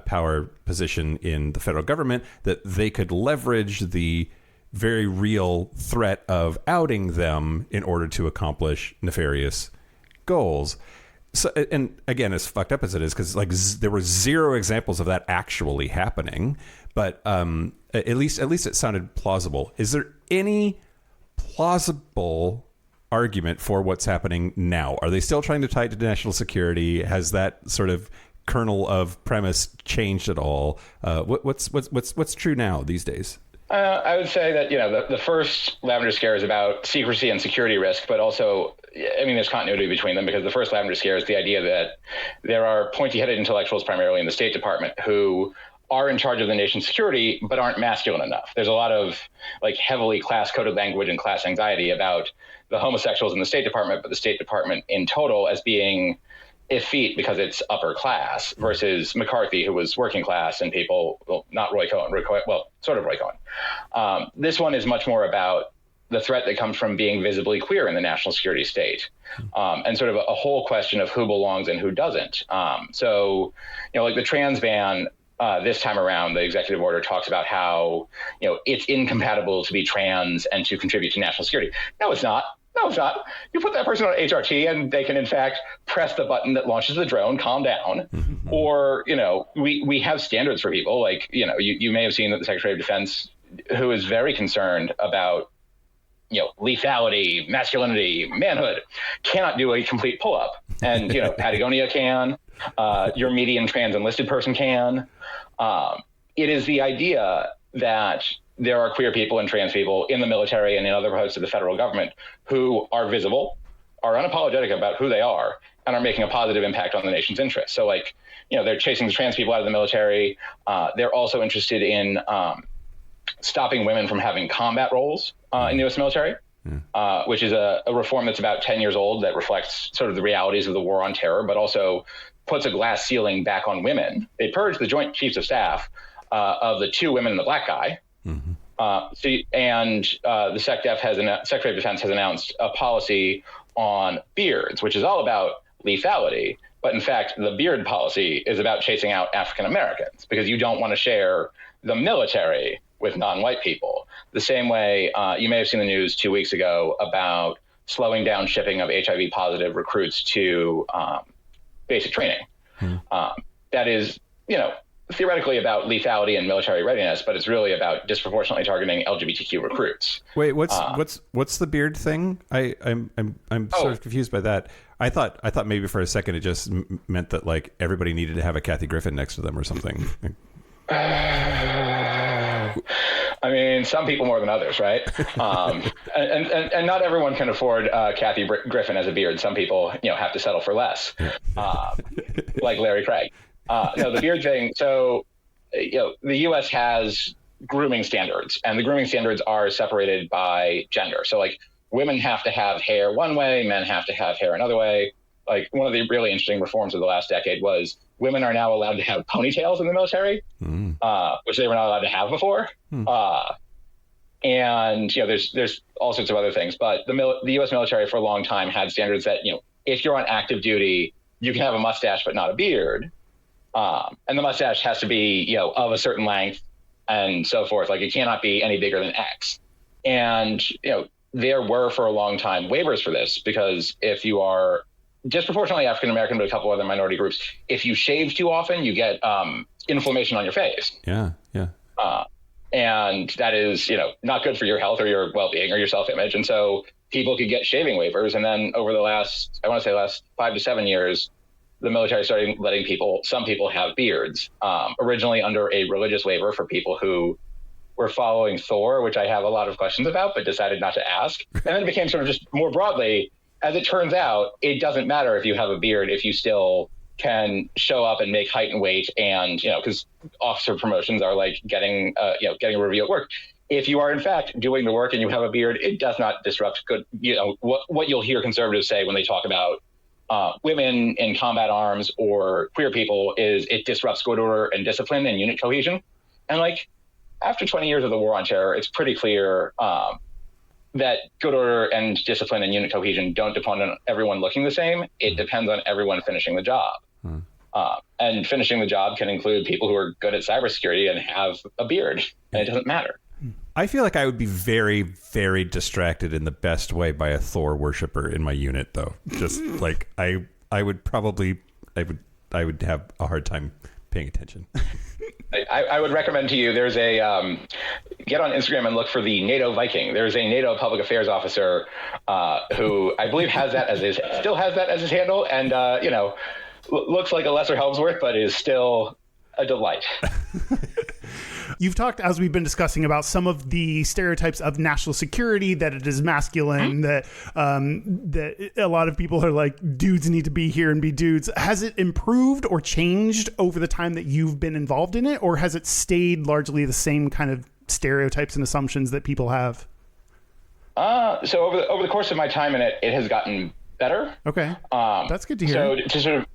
power position in the federal government, that they could leverage the very real threat of outing them in order to accomplish nefarious goals. So, and again, as fucked up as it is, because there were 0 examples of that actually happening, but at least it sounded plausible. Is there any plausible argument for what's happening now? Are they still trying to tie it to national security? Has that sort of kernel of premise changed at all? What's true now these days? I would say that the first Lavender Scare is about secrecy and security risk, but also I mean, there's continuity between them, because the first Lavender Scare is the idea that there are pointy-headed intellectuals, primarily in the State Department, who are in charge of the nation's security, but aren't masculine enough. There's a lot of like heavily class-coded language and class anxiety about the homosexuals in the State Department, but the State Department in total as being effete because it's upper class, versus McCarthy, who was working class, and people, well, not Roy Cohn, well, sort of Roy Cohn. This one is much more about the threat that comes from being visibly queer in the national security state, and sort of a whole question of who belongs and who doesn't. So, like the trans ban, this time around, the executive order talks about how, it's incompatible to be trans and to contribute to national security. No, it's not. No, it's not. You put that person on HRT and they can, in fact, press the button that launches the drone, calm down. Or, we have standards for people. Like, you may have seen that the Secretary of Defense, who is very concerned about, lethality, masculinity, manhood, cannot do a complete pull-up. And, Patagonia can. Your median trans enlisted person can. It is the idea that there are queer people and trans people in the military and in other parts of the federal government who are visible, are unapologetic about who they are, and are making a positive impact on the nation's interests. So, they're chasing the trans people out of the military. They're also interested in stopping women from having combat roles in the U.S. military, which is a reform that's about 10 years old that reflects sort of the realities of the war on terror, but also puts a glass ceiling back on women. They purged the Joint Chiefs of Staff of the 2 women and the black guy. The Secretary of Defense has announced a policy on beards, which is all about lethality. But in fact, the beard policy is about chasing out African Americans, because you don't want to share the military with non-white people. The same way you may have seen the news 2 weeks ago about slowing down shipping of HIV positive recruits to basic training. That is, theoretically about lethality and military readiness, but it's really about disproportionately targeting LGBTQ recruits. Wait, what's the beard thing? I'm sort of confused by that. I thought maybe for a second it just meant that like everybody needed to have a Kathy Griffin next to them or something. I mean, some people more than others, right? And not everyone can afford Kathy Griffin as a beard. Some people, have to settle for less, like Larry Craig. No, the beard thing. So, the U.S. has grooming standards, and the grooming standards are separated by gender. So, like, women have to have hair one way, men have to have hair another way. Like, one of the really interesting reforms of the last decade was women are now allowed to have ponytails in the military, which they were not allowed to have before. And, there's all sorts of other things. But the U.S. military for a long time had standards that, if you're on active duty, you can have a mustache but not a beard. And the mustache has to be, of a certain length and so forth. Like, it cannot be any bigger than X. And, there were for a long time waivers for this, because if you are disproportionately African-American to a couple other minority groups, if you shave too often, you get inflammation on your face. Yeah. And that is, not good for your health or your well-being or your self-image. And so people could get shaving waivers. And then over the last 5 to 7 years, the military started letting some people have beards, originally under a religious waiver for people who were following Thor, which I have a lot of questions about, but decided not to ask. And then it became sort of just more broadly, as it turns out, it doesn't matter if you have a beard, if you still can show up and make height and weight, and, because officer promotions are like getting a review at work. If you are in fact doing the work and you have a beard, it does not disrupt what you'll hear conservatives say when they talk about women in combat arms or queer people is it disrupts good order and discipline and unit cohesion. And like, after 20 years of the war on terror, it's pretty clear that good order and discipline and unit cohesion don't depend on everyone looking the same. It depends on everyone finishing the job. And finishing the job can include people who are good at cybersecurity and have a beard, and it doesn't matter. I feel like I would be very, very distracted in the best way by a Thor worshiper in my unit, though. Just like I would have a hard time paying attention. I would recommend to you, there's a, get on Instagram and look for the NATO Viking. There's a NATO public affairs officer who I believe still has that as his handle, and, looks like a lesser Helmsworth, but is still a delight. you've talked, as we've been discussing, about some of the stereotypes of national security, that it is masculine, that a lot of people are like, dudes need to be here and be dudes. Has it improved or changed over the time that you've been involved in it, or has it stayed largely the same kind of stereotypes and assumptions that people have? So over the course of my time in it, it has gotten better. Okay. That's good to hear. So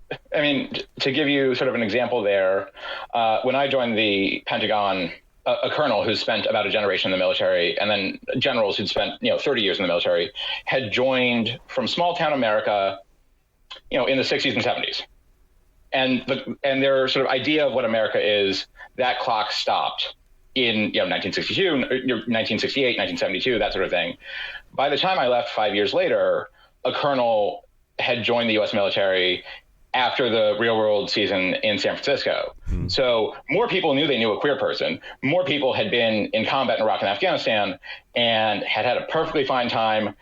to give you sort of an example there, when I joined the Pentagon, a colonel who spent about a generation in the military, and then generals who'd spent 30 years in the military, had joined from small town America, in the 60s and 70s. And their sort of idea of what America is, that clock stopped in 1962, 1968, 1972, that sort of thing. By the time I left 5 years later, a colonel had joined the U.S. military after the real world season in San Francisco. So more people knew they knew a queer person. More people had been in combat in Iraq and Afghanistan and had a perfectly fine time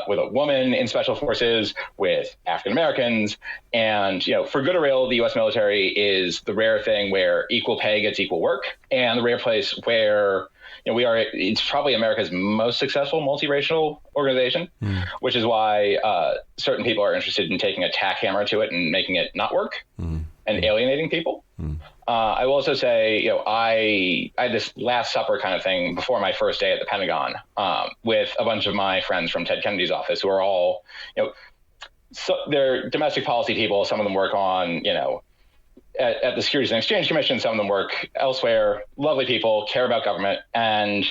with a woman in special forces, with African Americans. And, for good or ill, the U.S. military is the rare thing where equal pay gets equal work, and the rare place where it's probably America's most successful multiracial organization, which is why certain people are interested in taking a tack hammer to it and making it not work and alienating people. I will also say, I had this Last Supper kind of thing before my first day at the Pentagon with a bunch of my friends from Ted Kennedy's office, who are all, so they're domestic policy people. Some of them work on, at the Securities and Exchange Commission. Some of them work elsewhere. Lovely people, care about government. And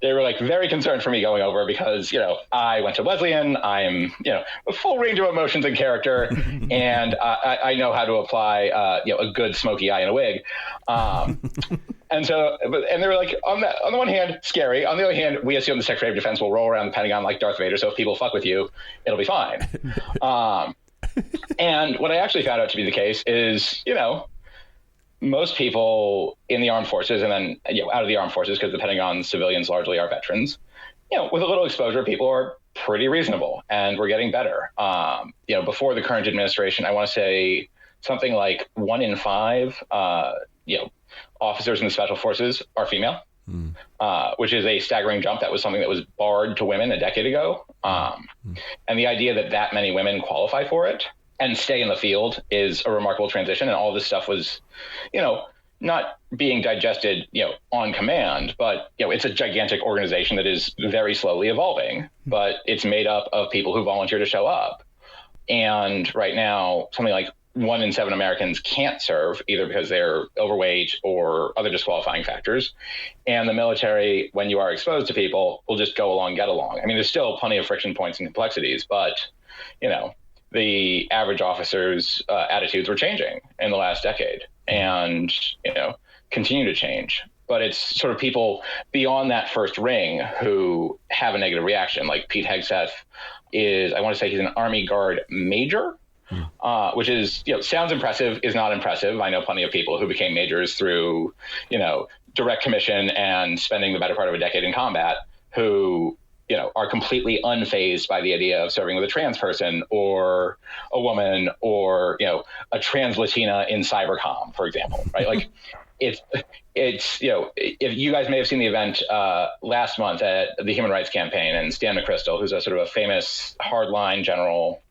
they were very concerned for me going over because, I went to Wesleyan. I'm, a full range of emotions and character. And I know how to apply, a good smoky eye in a wig. And so, and they were like, on the one hand, scary. On the other hand, we assume the Secretary of Defense will roll around the Pentagon like Darth Vader. So if people fuck with you, it'll be fine. And what I actually found out to be the case is, most people in the armed forces, and then, out of the armed forces, because the Pentagon civilians largely are veterans, with a little exposure, people are pretty reasonable, and we're getting better. Before the current administration, I want to say something like 1 in 5, officers in the special forces are female, which is a staggering jump. That was something that was barred to women a decade ago. And the idea that many women qualify for it and stay in the field is a remarkable transition. And all this stuff was, not being digested, on command, but, it's a gigantic organization that is very slowly evolving, but it's made up of people who volunteer to show up. And right now, something like 1 in 7 Americans can't serve, either because they're overweight or other disqualifying factors. And the military, when you are exposed to people, will just go along, get along. I mean, there's still plenty of friction points and complexities, but, the average officer's attitudes were changing in the last decade and, continue to change. But it's sort of people beyond that first ring who have a negative reaction. Like Pete Hegseth is, I want to say he's an Army Guard major, which is, sounds impressive, is not impressive. I know plenty of people who became majors through, direct commission and spending the better part of a decade in combat who, are completely unfazed by the idea of serving with a trans person or a woman or, a trans Latina in cybercom, for example, right? Like it's, if you guys may have seen the event last month at the Human Rights Campaign, and Stan McChrystal, who's a sort of a famous hardline general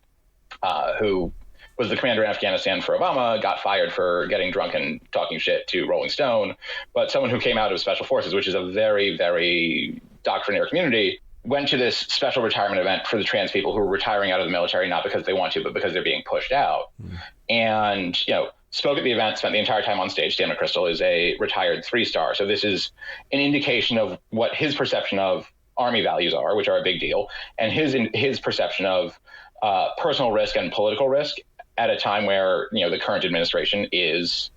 who was the commander in Afghanistan for Obama, got fired for getting drunk and talking shit to Rolling Stone. But someone who came out of Special Forces, which is a very, very doctrinaire community, went to this special retirement event for the trans people who were retiring out of the military, not because they want to, but because they're being pushed out. And, spoke at the event, spent the entire time on stage. Stan McChrystal is a retired 3-star. So this is an indication of what his perception of Army values are, which are a big deal, and his perception of personal risk and political risk at a time where, the current administration is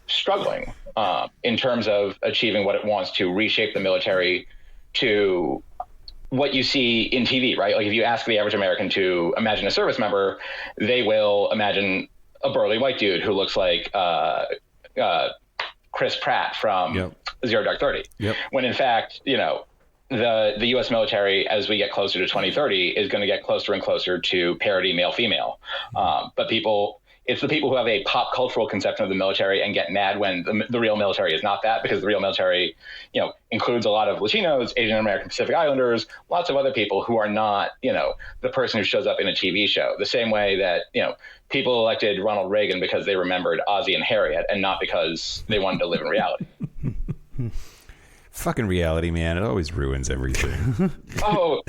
struggling in terms of achieving what it wants to reshape the military to what you see in TV, right? Like if you ask the average American to imagine a service member, they will imagine a burly white dude who looks like Chris Pratt from Zero Dark 30. When in fact, the U.S. military, as we get closer to 2030, is going to get closer and closer to parity male-female. But people It's the people who have a pop cultural conception of the military and get mad when the real military is not that, because the real military, includes a lot of Latinos, Asian American, Pacific Islanders, lots of other people who are not, the person who shows up in a TV show. The same way that, people elected Ronald Reagan because they remembered Ozzie and Harriet and not because they wanted to live in reality. Fucking reality, man. It always ruins everything. Oh,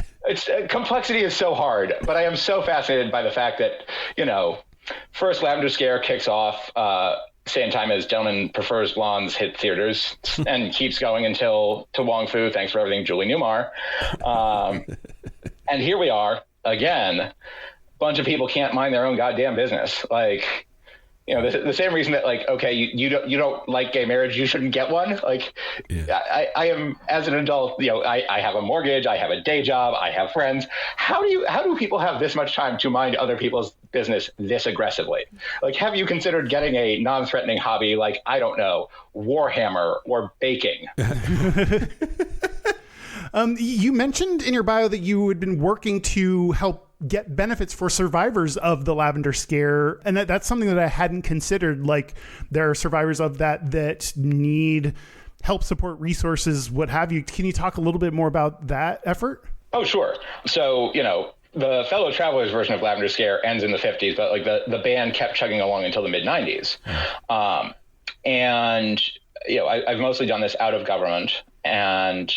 complexity is so hard, but I am so fascinated by the fact that, first Lavender Scare kicks off, same time as Gentleman Prefers Blondes hit theaters, and keeps going until To Wong Fu, Thanks for Everything, Julie Newmar. And here we are again. Bunch of people can't mind their own goddamn business. Like, the same reason that, like, okay, you don't like gay marriage, you shouldn't get one. Like, yeah. I am, as an adult, I have a mortgage, I have a day job, I have friends. How do people have this much time to mind other people's business this aggressively? Like, have you considered getting a non-threatening hobby like, I don't know, Warhammer or baking? You mentioned in your bio that you had been working to help get benefits for survivors of the Lavender Scare, and that's something that I hadn't considered. Like, there are survivors of that need help, support, resources, what have you. Can you talk a little bit more about that effort? Oh, sure. So, the Fellow Travelers version of Lavender Scare ends in the 50s, but like the band kept chugging along until the mid 90s. And, I've mostly done this out of government, and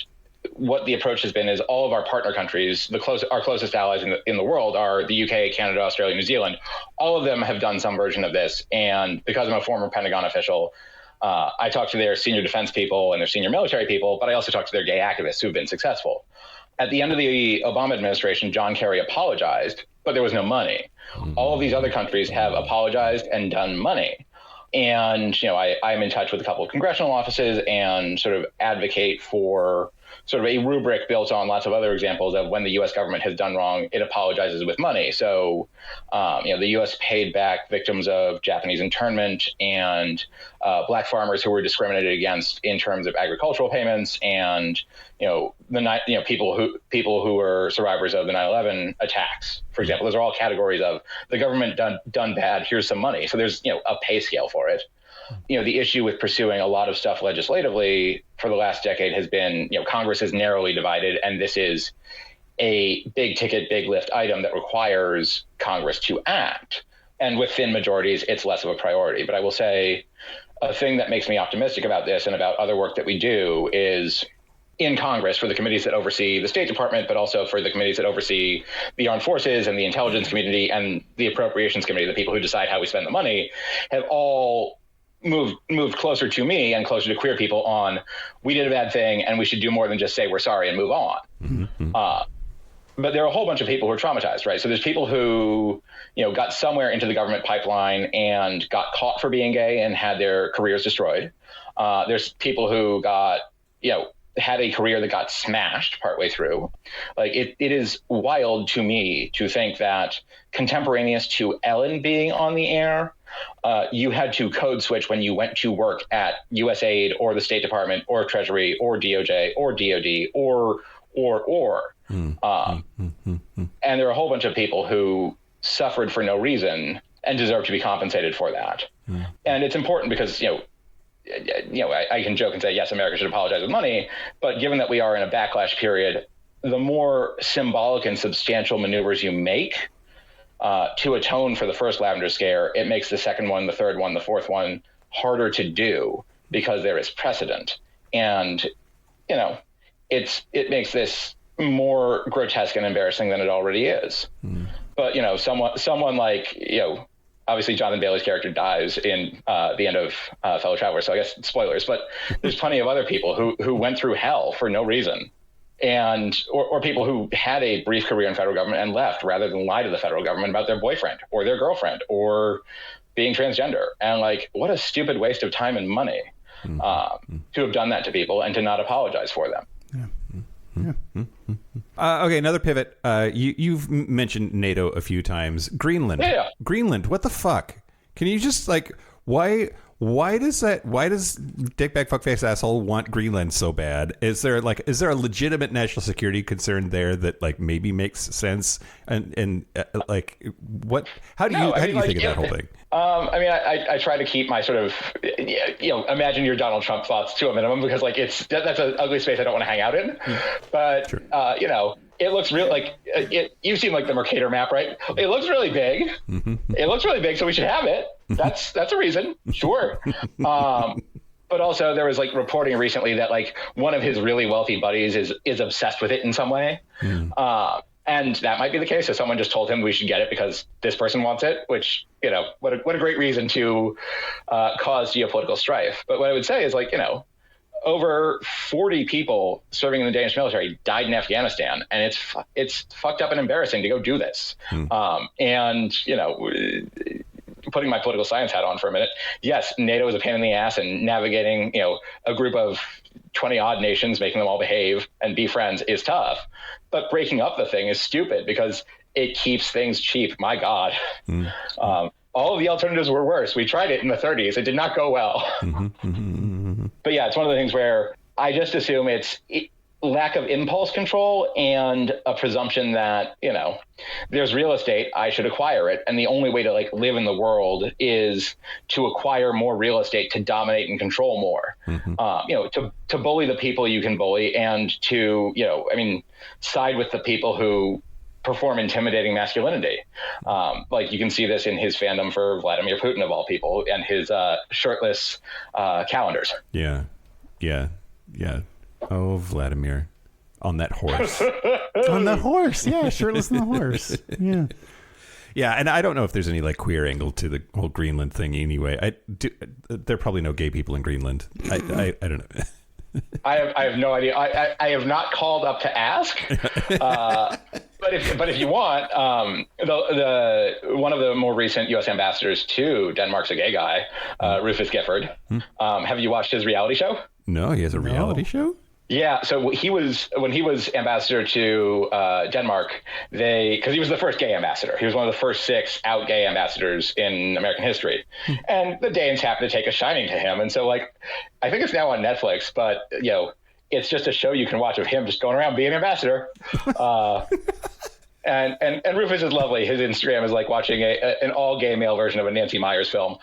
what the approach has been is all of our partner countries, our closest allies in the world are the UK, Canada, Australia, New Zealand. All of them have done some version of this. And because I'm a former Pentagon official, I talk to their senior defense people and their senior military people, but I also talk to their gay activists who've been successful. At the end of the Obama administration, John Kerry apologized, but there was no money. All of these other countries have apologized and done money. And, I'm in touch with a couple of congressional offices and sort of advocate for sort of a rubric built on lots of other examples of when the U.S. government has done wrong, it apologizes with money. So, the U.S. paid back victims of Japanese internment and black farmers who were discriminated against in terms of agricultural payments, and people who were survivors of the 9/11 attacks, for example. Those are all categories of the government done bad. Here's some money. So there's a pay scale for it. The issue with pursuing a lot of stuff legislatively for the last decade has been, Congress is narrowly divided, and this is a big ticket, big lift item that requires Congress to act. And with thin majorities, it's less of a priority. But I will say a thing that makes me optimistic about this and about other work that we do is in Congress, for the committees that oversee the State Department, but also for the committees that oversee the armed forces and the intelligence community and the appropriations committee, the people who decide how we spend the money, have all moved closer to me and closer to queer people on, we did a bad thing and we should do more than just say we're sorry and move on. Mm-hmm. But there are a whole bunch of people who are traumatized, right? So there's people who, got somewhere into the government pipeline and got caught for being gay and had their careers destroyed. There's people who got, had a career that got smashed partway through. Like, it is wild to me to think that contemporaneous to Ellen being on the air, you had to code switch when you went to work at USAID or the State Department or Treasury or DOJ or DOD or. And there are a whole bunch of people who suffered for no reason and deserve to be compensated for that. And it's important because, I can joke and say, yes, America should apologize with money, but given that we are in a backlash period, the more symbolic and substantial maneuvers you make to atone for the first Lavender Scare, it makes the second one, the third one, the fourth one harder to do because there is precedent. And, it makes this more grotesque and embarrassing than it already is. But, someone like, obviously Jonathan Bailey's character dies in the end of Fellow Travelers, so I guess spoilers, but there's plenty of other people who went through hell for no reason. And or people who had a brief career in federal government and left rather than lie to the federal government about their boyfriend or their girlfriend or being transgender. And like, what a stupid waste of time and money to have done that to people and to not apologize for them. Okay, another pivot. You've mentioned NATO a few times. Greenland. Yeah. Greenland. What the fuck? Can you just why Why does dickbag fuckface asshole want Greenland so bad? Is there a legitimate national security concern there that like maybe makes sense? And like what? How do you think of that whole thing? I mean, I try to keep my sort of, imagine your Donald Trump thoughts to a minimum, because like that's an ugly space I don't want to hang out in. But sure. It looks real like you've seen like the Mercator map, right? It looks really big. Mm-hmm. It looks really big, so we should have it. That's a reason, sure. But also there was like reporting recently that like one of his really wealthy buddies is obsessed with it in some way. And that might be the case. So someone just told him we should get it because this person wants it, which, what a great reason to cause geopolitical strife. But what I would say is like, over 40 people serving in the Danish military died in Afghanistan, and it's fucked up and embarrassing to go do this. And, putting my political science hat on for a minute, yes, NATO is a pain in the ass, and navigating, a group of 20 odd nations, making them all behave and be friends is tough. But breaking up the thing is stupid because it keeps things cheap. My God. All of the alternatives were worse. We tried it in the 30s. It did not go well. But yeah, it's one of the things where I just assume it's lack of impulse control and a presumption that, there's real estate, I should acquire it. And the only way to like live in the world is to acquire more real estate to dominate and control more. To bully the people you can bully, and to, side with the people who perform intimidating masculinity. Like you can see this in his fandom for Vladimir Putin of all people, and his shirtless calendars. Yeah. Oh, Vladimir. On that horse. On the horse. Yeah, shirtless on the horse. Yeah. Yeah, and I don't know if there's any like queer angle to the whole Greenland thing anyway. There are probably no gay people in Greenland. I don't know. I have no idea. I have not called up to ask. But if you want, the one of the more recent U.S. ambassadors to Denmark's a gay guy, Rufus Gifford. Have you watched his reality show? No, he has a reality show? Yeah, so when he was ambassador to Denmark, because he was the first gay ambassador. He was one of the first 6 out gay ambassadors in American history. And the Danes happened to take a shining to him. And so, like, I think it's now on Netflix, but, it's just a show you can watch of him just going around being an ambassador. And Rufus is lovely. His Instagram is like watching an all-gay male version of a Nancy Meyers film.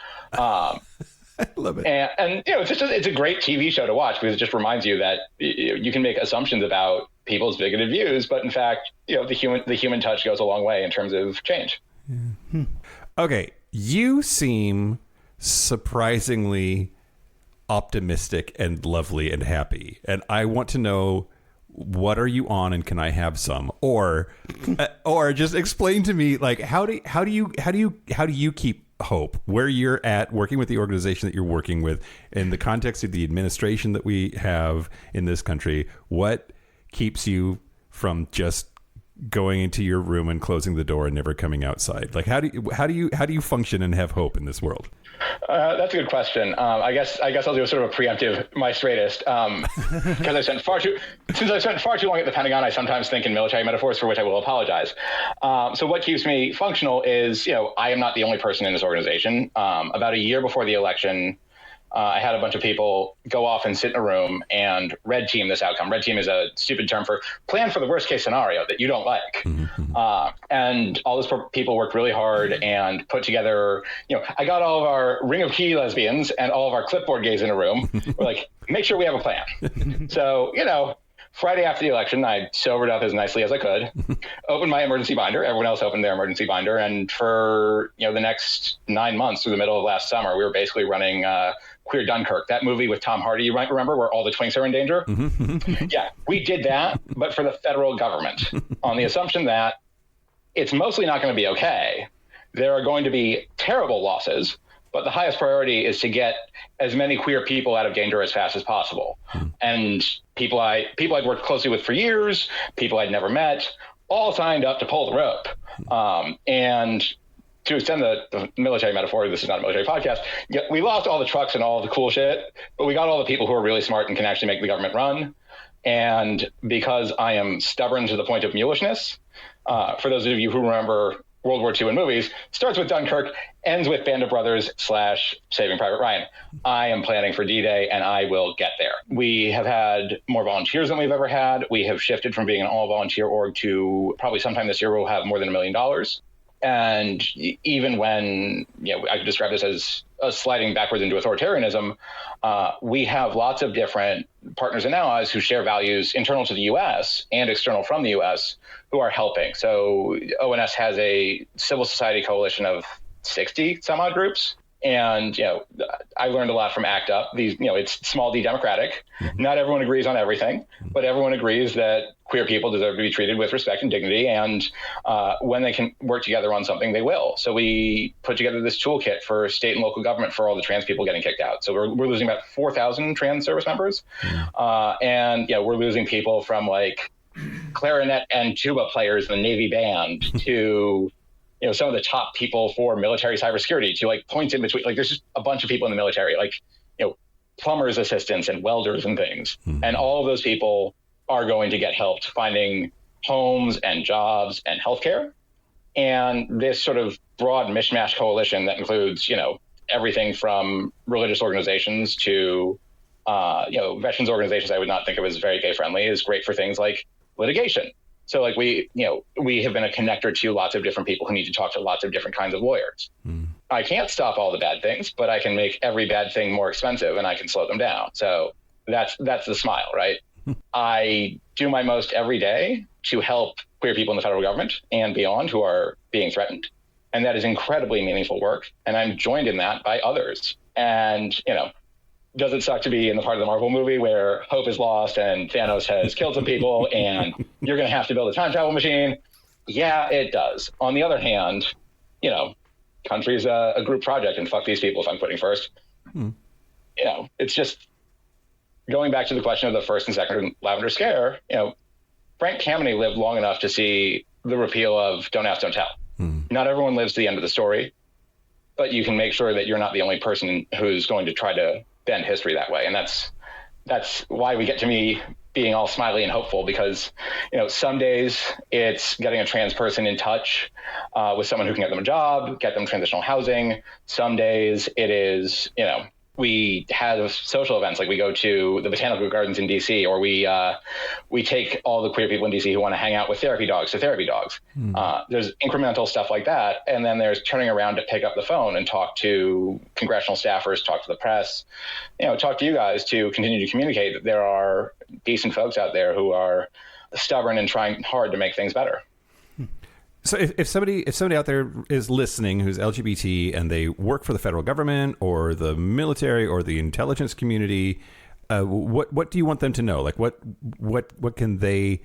I love it. And it's a great TV show to watch, because it just reminds you that you can make assumptions about people's bigoted views, but in fact, the human touch goes a long way in terms of change. Okay, you seem surprisingly optimistic and lovely and happy, and I want to know, what are you on, and can I have some? Or just explain to me, like, how do you keep hope where you're at, working with the organization that you're working with, in the context of the administration that we have in this country? What keeps you from just going into your room and closing the door and never coming outside? Like, how do you function and have hope in this world? That's a good question. I guess I'll do a sort of a preemptive my straightest, because I spent far too long at the Pentagon. I sometimes think in military metaphors, for which I will apologize. So what keeps me functional is, I am not the only person in this organization. About a year before the election, I had a bunch of people go off and sit in a room and red team this outcome. Red team is a stupid term for plan for the worst case scenario that you don't like. And all those people worked really hard and put together, I got all of our Ring of Key lesbians and all of our clipboard gays in a room. We're like, make sure we have a plan. So, Friday after the election, I sobered up as nicely as I could, opened my emergency binder. Everyone else opened their emergency binder. And for, the next 9 months through the middle of last summer, we were basically running Queer Dunkirk, that movie with Tom Hardy, you might remember, where all the twinks are in danger. Yeah, we did that, but for the federal government, on the assumption that it's mostly not going to be okay. There are going to be terrible losses, but the highest priority is to get as many queer people out of danger as fast as possible. And people I'd worked closely with for years, people I'd never met, all signed up to pull the rope. And to extend the military metaphor, this is not a military podcast, we lost all the trucks and all the cool shit, but we got all the people who are really smart and can actually make the government run. And because I am stubborn to the point of mulishness, for those of you who remember World War II in movies, starts with Dunkirk, ends with Band of Brothers / Saving Private Ryan. I am planning for D-Day, and I will get there. We have had more volunteers than we've ever had. We have shifted from being an all-volunteer org to probably sometime this year we'll have more than $1 million. And even when, I could describe this as a sliding backwards into authoritarianism, we have lots of different partners and allies who share values internal to the U.S. and external from the U.S. who are helping. So ONS has a civil society coalition of 60 some odd groups. And, I learned a lot from ACT UP. These, it's small d democratic. Not everyone agrees on everything, but everyone agrees that queer people deserve to be treated with respect and dignity. And when they can work together on something, they will. So we put together this toolkit for state and local government for all the trans people getting kicked out. So we're losing about 4,000 trans service members. And, we're losing people from like clarinet and tuba players in the Navy band to some of the top people for military cybersecurity to like points in between. Like there's just a bunch of people in the military, like, plumbers assistants and welders and things. And all of those people are going to get helped finding homes and jobs and healthcare. And this sort of broad mishmash coalition that includes, everything from religious organizations to, veterans organizations I would not think of as very gay friendly is great for things like litigation. So like we have been a connector to lots of different people who need to talk to lots of different kinds of lawyers. I can't stop all the bad things, but I can make every bad thing more expensive and I can slow them down. So that's the smile, right? I do my most every day to help queer people in the federal government and beyond who are being threatened. And that is incredibly meaningful work. And I'm joined in that by others. And, does it suck to be in the part of the Marvel movie where hope is lost and Thanos has killed some people and you're going to have to build a time travel machine? Yeah, it does. On the other hand, country's a group project and fuck these people if I'm quitting first. It's just going back to the question of the first and second Lavender Scare, Frank Kameny lived long enough to see the repeal of Don't Ask, Don't Tell. Not everyone lives to the end of the story, but you can make sure that you're not the only person who's going to try to bend history that way. And that's why we get to me being all smiley and hopeful, because, some days it's getting a trans person in touch with someone who can get them a job, get them transitional housing. Some days it is, we have social events, like we go to the Botanical Gardens in DC, or we take all the queer people in DC who want to hang out with therapy dogs to therapy dogs. There's incremental stuff like that. And then there's turning around to pick up the phone and talk to congressional staffers, talk to the press, talk to you guys to continue to communicate that there are decent folks out there who are stubborn and trying hard to make things better. So if somebody out there is listening who's LGBT and they work for the federal government or the military or the intelligence community, what do you want them to know? Like what can they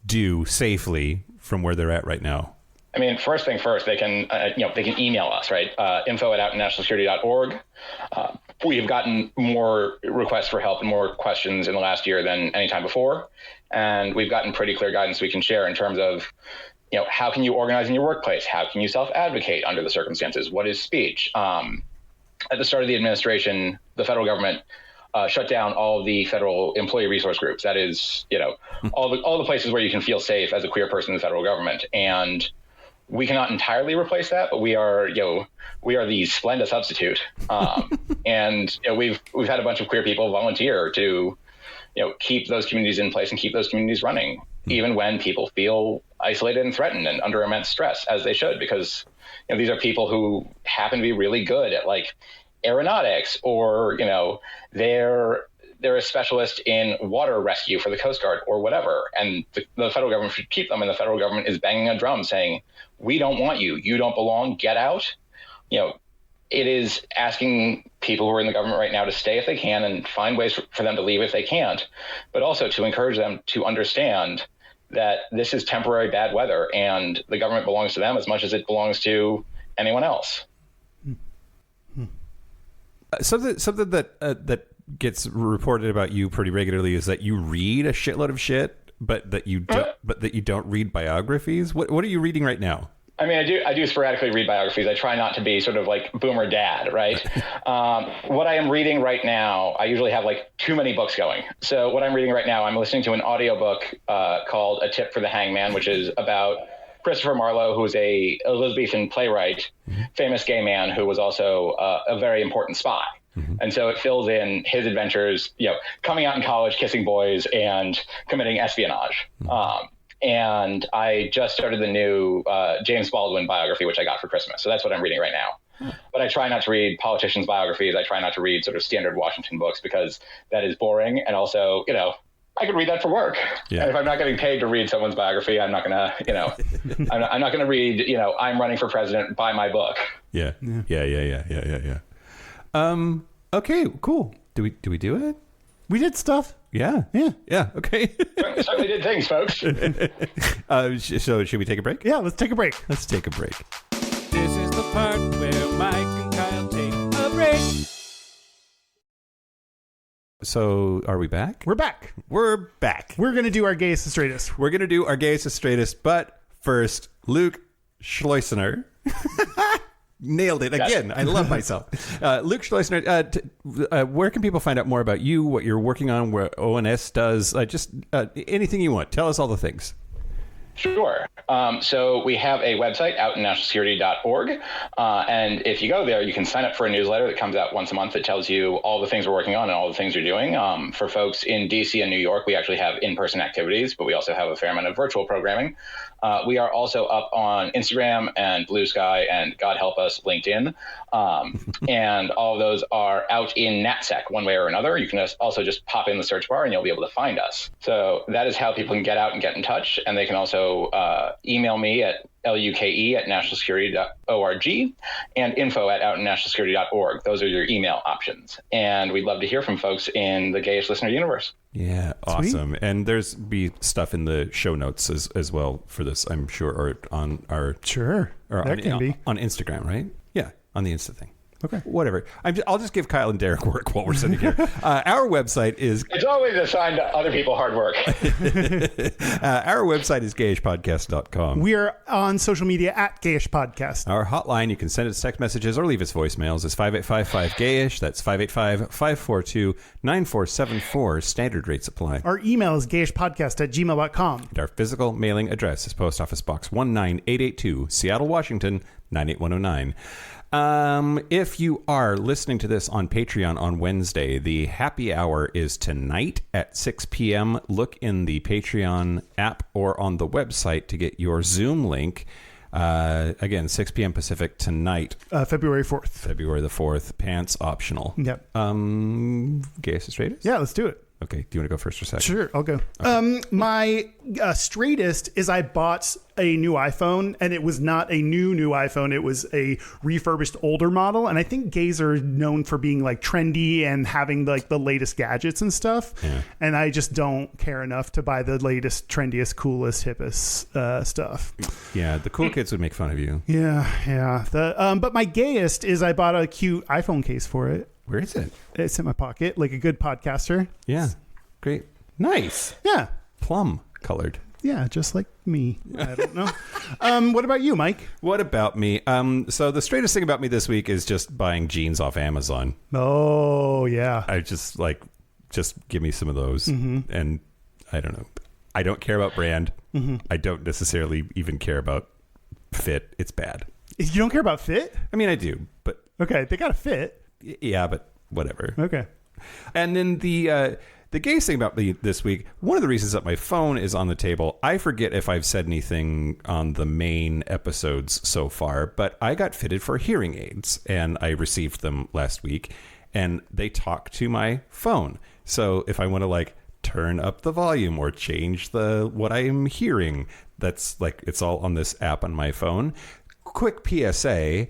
do safely from where they're at right now? I mean, first thing first, they can email us, right? info@outnationalsecurity.org. We've gotten more requests for help and more questions in the last year than any time before, and we've gotten pretty clear guidance we can share in terms of, how can you organize in your workplace? How can you self-advocate under the circumstances? What is speech? At the start of the administration, the federal government shut down all of the federal employee resource groups. That is, all the places where you can feel safe as a queer person in the federal government. And we cannot entirely replace that, but we are the splendid substitute. And we've had a bunch of queer people volunteer to, keep those communities in place and keep those communities running, even when people feel isolated and threatened and under immense stress, as they should, because these are people who happen to be really good at like aeronautics, or they're a specialist in water rescue for the Coast Guard or whatever, and the federal government should keep them, and the federal government is banging a drum saying, we don't want you, you don't belong, get out. It is asking people who are in the government right now to stay if they can and find ways for them to leave if they can't, but also to encourage them to understand that this is temporary bad weather and the government belongs to them as much as it belongs to anyone else. Something that gets reported about you pretty regularly is that you read a shitload of shit, but that you don't read biographies. What are you reading right now? I mean, I do sporadically read biographies. I try not to be sort of like boomer dad, right? What I am reading right now, I usually have like too many books going. So what I'm reading right now, I'm listening to an audiobook called A Tip for the Hangman, which is about Christopher Marlowe, who's a Elizabethan playwright, famous gay man who was also a very important spy. And so it fills in his adventures, coming out in college, kissing boys, and committing espionage. And I just started the new James Baldwin biography, which I got for Christmas. So that's what I'm reading right now. But I try not to read politicians' biographies. I try not to read sort of standard Washington books because that is boring. And also, I could read that for work. Yeah. And if I'm not getting paid to read someone's biography, I'm not going to, I'm not going to read, I'm running for president, buy my book. Yeah. Okay, cool. Do we do it? We did stuff. Yeah. Okay. Certainly did things, folks. So should we take a break? Yeah, let's take a break. Let's take a break. This is the part where Mike and Kyle take a break. So are we back? We're back. We're back. We're going to do our Gayest and Straightest. We're going to do our Gayest and Straightest, but first, Luke Schleusener. Nailed it again. I love myself. Luke Schleusener, where can people find out more about you, what you're working on, what ONS does? Just anything you want. Tell us all the things. Sure. So we have a website, outinationalsecurity.org. And if you go there, you can sign up for a newsletter that comes out once a month that tells you all the things we're working on and all the things we're doing. For folks in DC and New York, we actually have in-person activities, but we also have a fair amount of virtual programming. We are also up on Instagram and Blue Sky and, God help us, LinkedIn. And all of those are out in NatSec one way or another. You can also just pop in the search bar and you'll be able to find us. So that is how people can get out and get in touch. And they can also email me at luke@nationalsecurity.org and info@outinationalsecurity.org. Those are your email options. And we'd love to hear from folks in the Gayish listener universe. Yeah, awesome. Sweet. And there's be stuff in the show notes as well for this, I'm sure, or on our... Sure, or that can be. On Instagram, right? Yeah, on the Insta thing. Okay. Whatever. I'll just give Kyle and Derek work while we're sitting here. Our website is... It's always assigned to other people hard work. Our website is gayishpodcast.com. We are on social media at Gayish Podcast. Our hotline, you can send us text messages or leave us voicemails, is 5855-GAYISH. That's 585-542-9474. Standard rates apply. Our email is gayishpodcast@gmail.com. And our physical mailing address is Post Office Box 19882, Seattle, Washington, 98109. If you are listening to this on Patreon on Wednesday, the happy hour is tonight at 6 p.m. Look in the Patreon app or on the website to get your Zoom link. Again, 6 p.m. Pacific tonight. February 4th. February the 4th. Pants optional. Yep. Gayest or straightest? Yeah, let's do it. Okay. Do you want to go first or second? Sure, I'll go. Okay. My straightest is I bought a new iPhone, and it was not a new iPhone. It was a refurbished older model. And I think gays are known for being like trendy and having like the latest gadgets and stuff. Yeah. And I just don't care enough to buy the latest, trendiest, coolest, hippest stuff. Yeah, the cool kids would make fun of you. Yeah. But my gayest is I bought a cute iPhone case for it. Where is it? It's in my pocket, like a good podcaster. Yeah. Great. Nice. Yeah. Plum colored. Yeah, just like me. I don't know. What about you, Mike? What about me? So the straightest thing about me this week is just buying jeans off Amazon. Oh, yeah. I just give me some of those. Mm-hmm. And I don't know. I don't care about brand. Mm-hmm. I don't necessarily even care about fit. It's bad. You don't care about fit? I mean, I do, but... Okay, they got to fit. Yeah, but whatever. Okay. And then the gayest thing about me this week, one of the reasons that my phone is on the table, I forget if I've said anything on the main episodes so far, but I got fitted for hearing aids, and I received them last week, and they talk to my phone. So if I want to like turn up the volume or change what I'm hearing, that's like, it's all on this app on my phone. Quick PSA.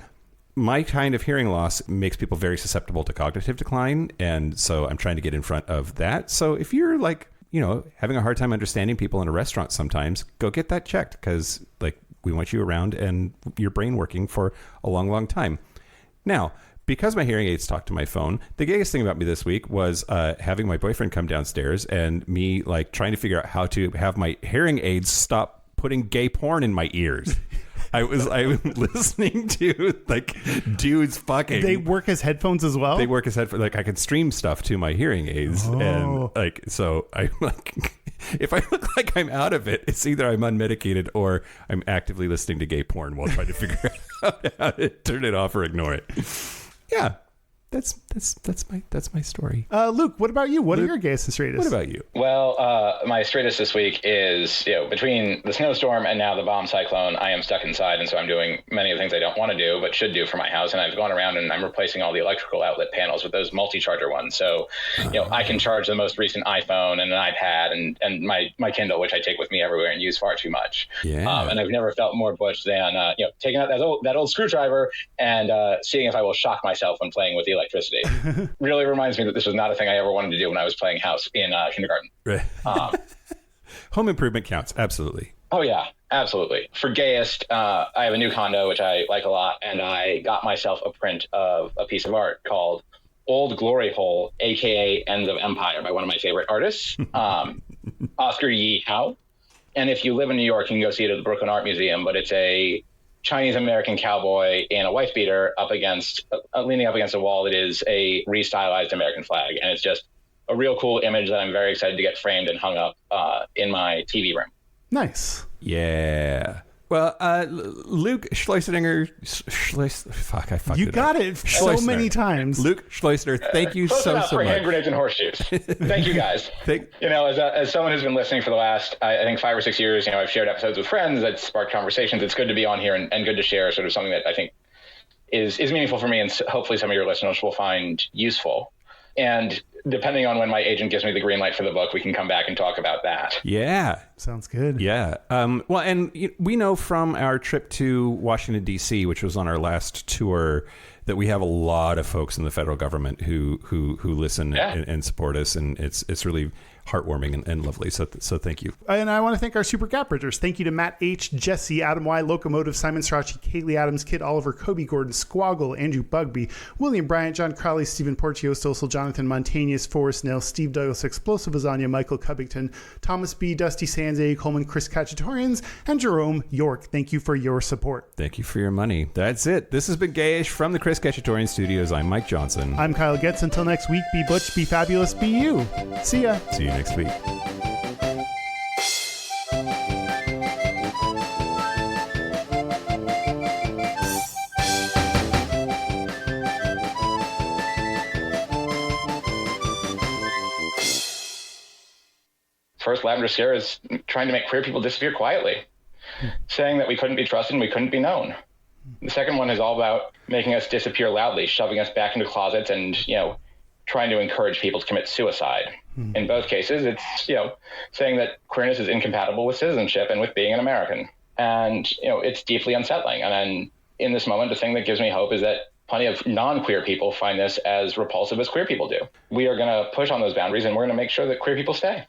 My kind of hearing loss makes people very susceptible to cognitive decline. And so I'm trying to get in front of that. So if you're like, having a hard time understanding people in a restaurant sometimes, go get that checked, because like we want you around and your brain working for a long, long time. Now, because my hearing aids talk to my phone, the gayest thing about me this week was having my boyfriend come downstairs and me like trying to figure out how to have my hearing aids stop putting gay porn in my ears. I'm listening to like dudes fucking. They work as headphones as well? They work as headphones. Like I could stream stuff to my hearing aids. And like, so I like, if I look like I'm out of it, it's either I'm unmedicated or I'm actively listening to gay porn while trying to figure out how to turn it off or ignore it. Yeah. That's my story. Luke, what about you? What are your gayest and straightest? What about you? Well, my straightest this week is, between the snowstorm and now the bomb cyclone, I am stuck inside. And so I'm doing many of the things I don't want to do, but should do for my house. And I've gone around and I'm replacing all the electrical outlet panels with those multi-charger ones. So, I can charge the most recent iPhone and an iPad and my Kindle, which I take with me everywhere and use far too much. Yeah. And I've never felt more butch than, taking out that old screwdriver and seeing if I will shock myself when playing with the electricity. Really reminds me that this was not a thing I ever wanted to do when I was playing house in kindergarten. Right. Home improvement counts. Absolutely. Oh, yeah, absolutely. For Gayest, I have a new condo, which I like a lot, and I got myself a print of a piece of art called Old Glory Hole, a.k.a. Ends of Empire, by one of my favorite artists, Oscar Yee Howe. And if you live in New York, you can go see it at the Brooklyn Art Museum, but it's a Chinese-American cowboy in a wife beater leaning up against a wall that is a restylized American flag. And it's just a real cool image that I'm very excited to get framed and hung up in my TV room. Nice. Yeah. Well, Luke Schleusener, fuck, I fucked You it got up. it so Schleusener. many times. Luke Schleusener, thank you Close so enough for much. hand grenades and horseshoes. Thank you, guys. As someone who's been listening for the last, I think 5 or 6 years, I've shared episodes with friends that sparked conversations. It's good to be on here and good to share sort of something that I think is meaningful for me and hopefully some of your listeners will find useful. And depending on when my agent gives me the green light for the book, we can come back and talk about that. Yeah. Sounds good. Yeah. Well, and we know from our trip to Washington, D.C., which was on our last tour, that we have a lot of folks in the federal government who listen and support us. And it's really heartwarming and lovely. So thank you. And I want to thank our super gap bridgers. Thank you to Matt H., Jesse, Adam Y., Locomotive, Simon Strachey, Kaylee Adams, Kid Oliver, Kobe Gordon, Squoggle, Andrew Bugby, William Bryant, John Crowley, Stephen Porcio, Stossel, Jonathan Montanius, Forrest Nell, Steve Douglas, Explosive Lasagna, Michael Covington, Thomas B., Dusty Sands, A. Coleman, Chris Cacciatorians, and Jerome York. Thank you for your support. Thank you for your money. That's it. This has been Gayish from the Chris Cacciatorian Studios. I'm Mike Johnson. I'm Kyle Getz. Until next week, be butch, be fabulous, be you. See ya. See you next week. First, Lavender Scare is trying to make queer people disappear quietly, saying that we couldn't be trusted and we couldn't be known. The second one is all about making us disappear loudly, shoving us back into closets and, trying to encourage people to commit suicide. In both cases, it's, saying that queerness is incompatible with citizenship and with being an American. And, it's deeply unsettling. And then in this moment, the thing that gives me hope is that plenty of non-queer people find this as repulsive as queer people do. We are going to push on those boundaries and we're going to make sure that queer people stay.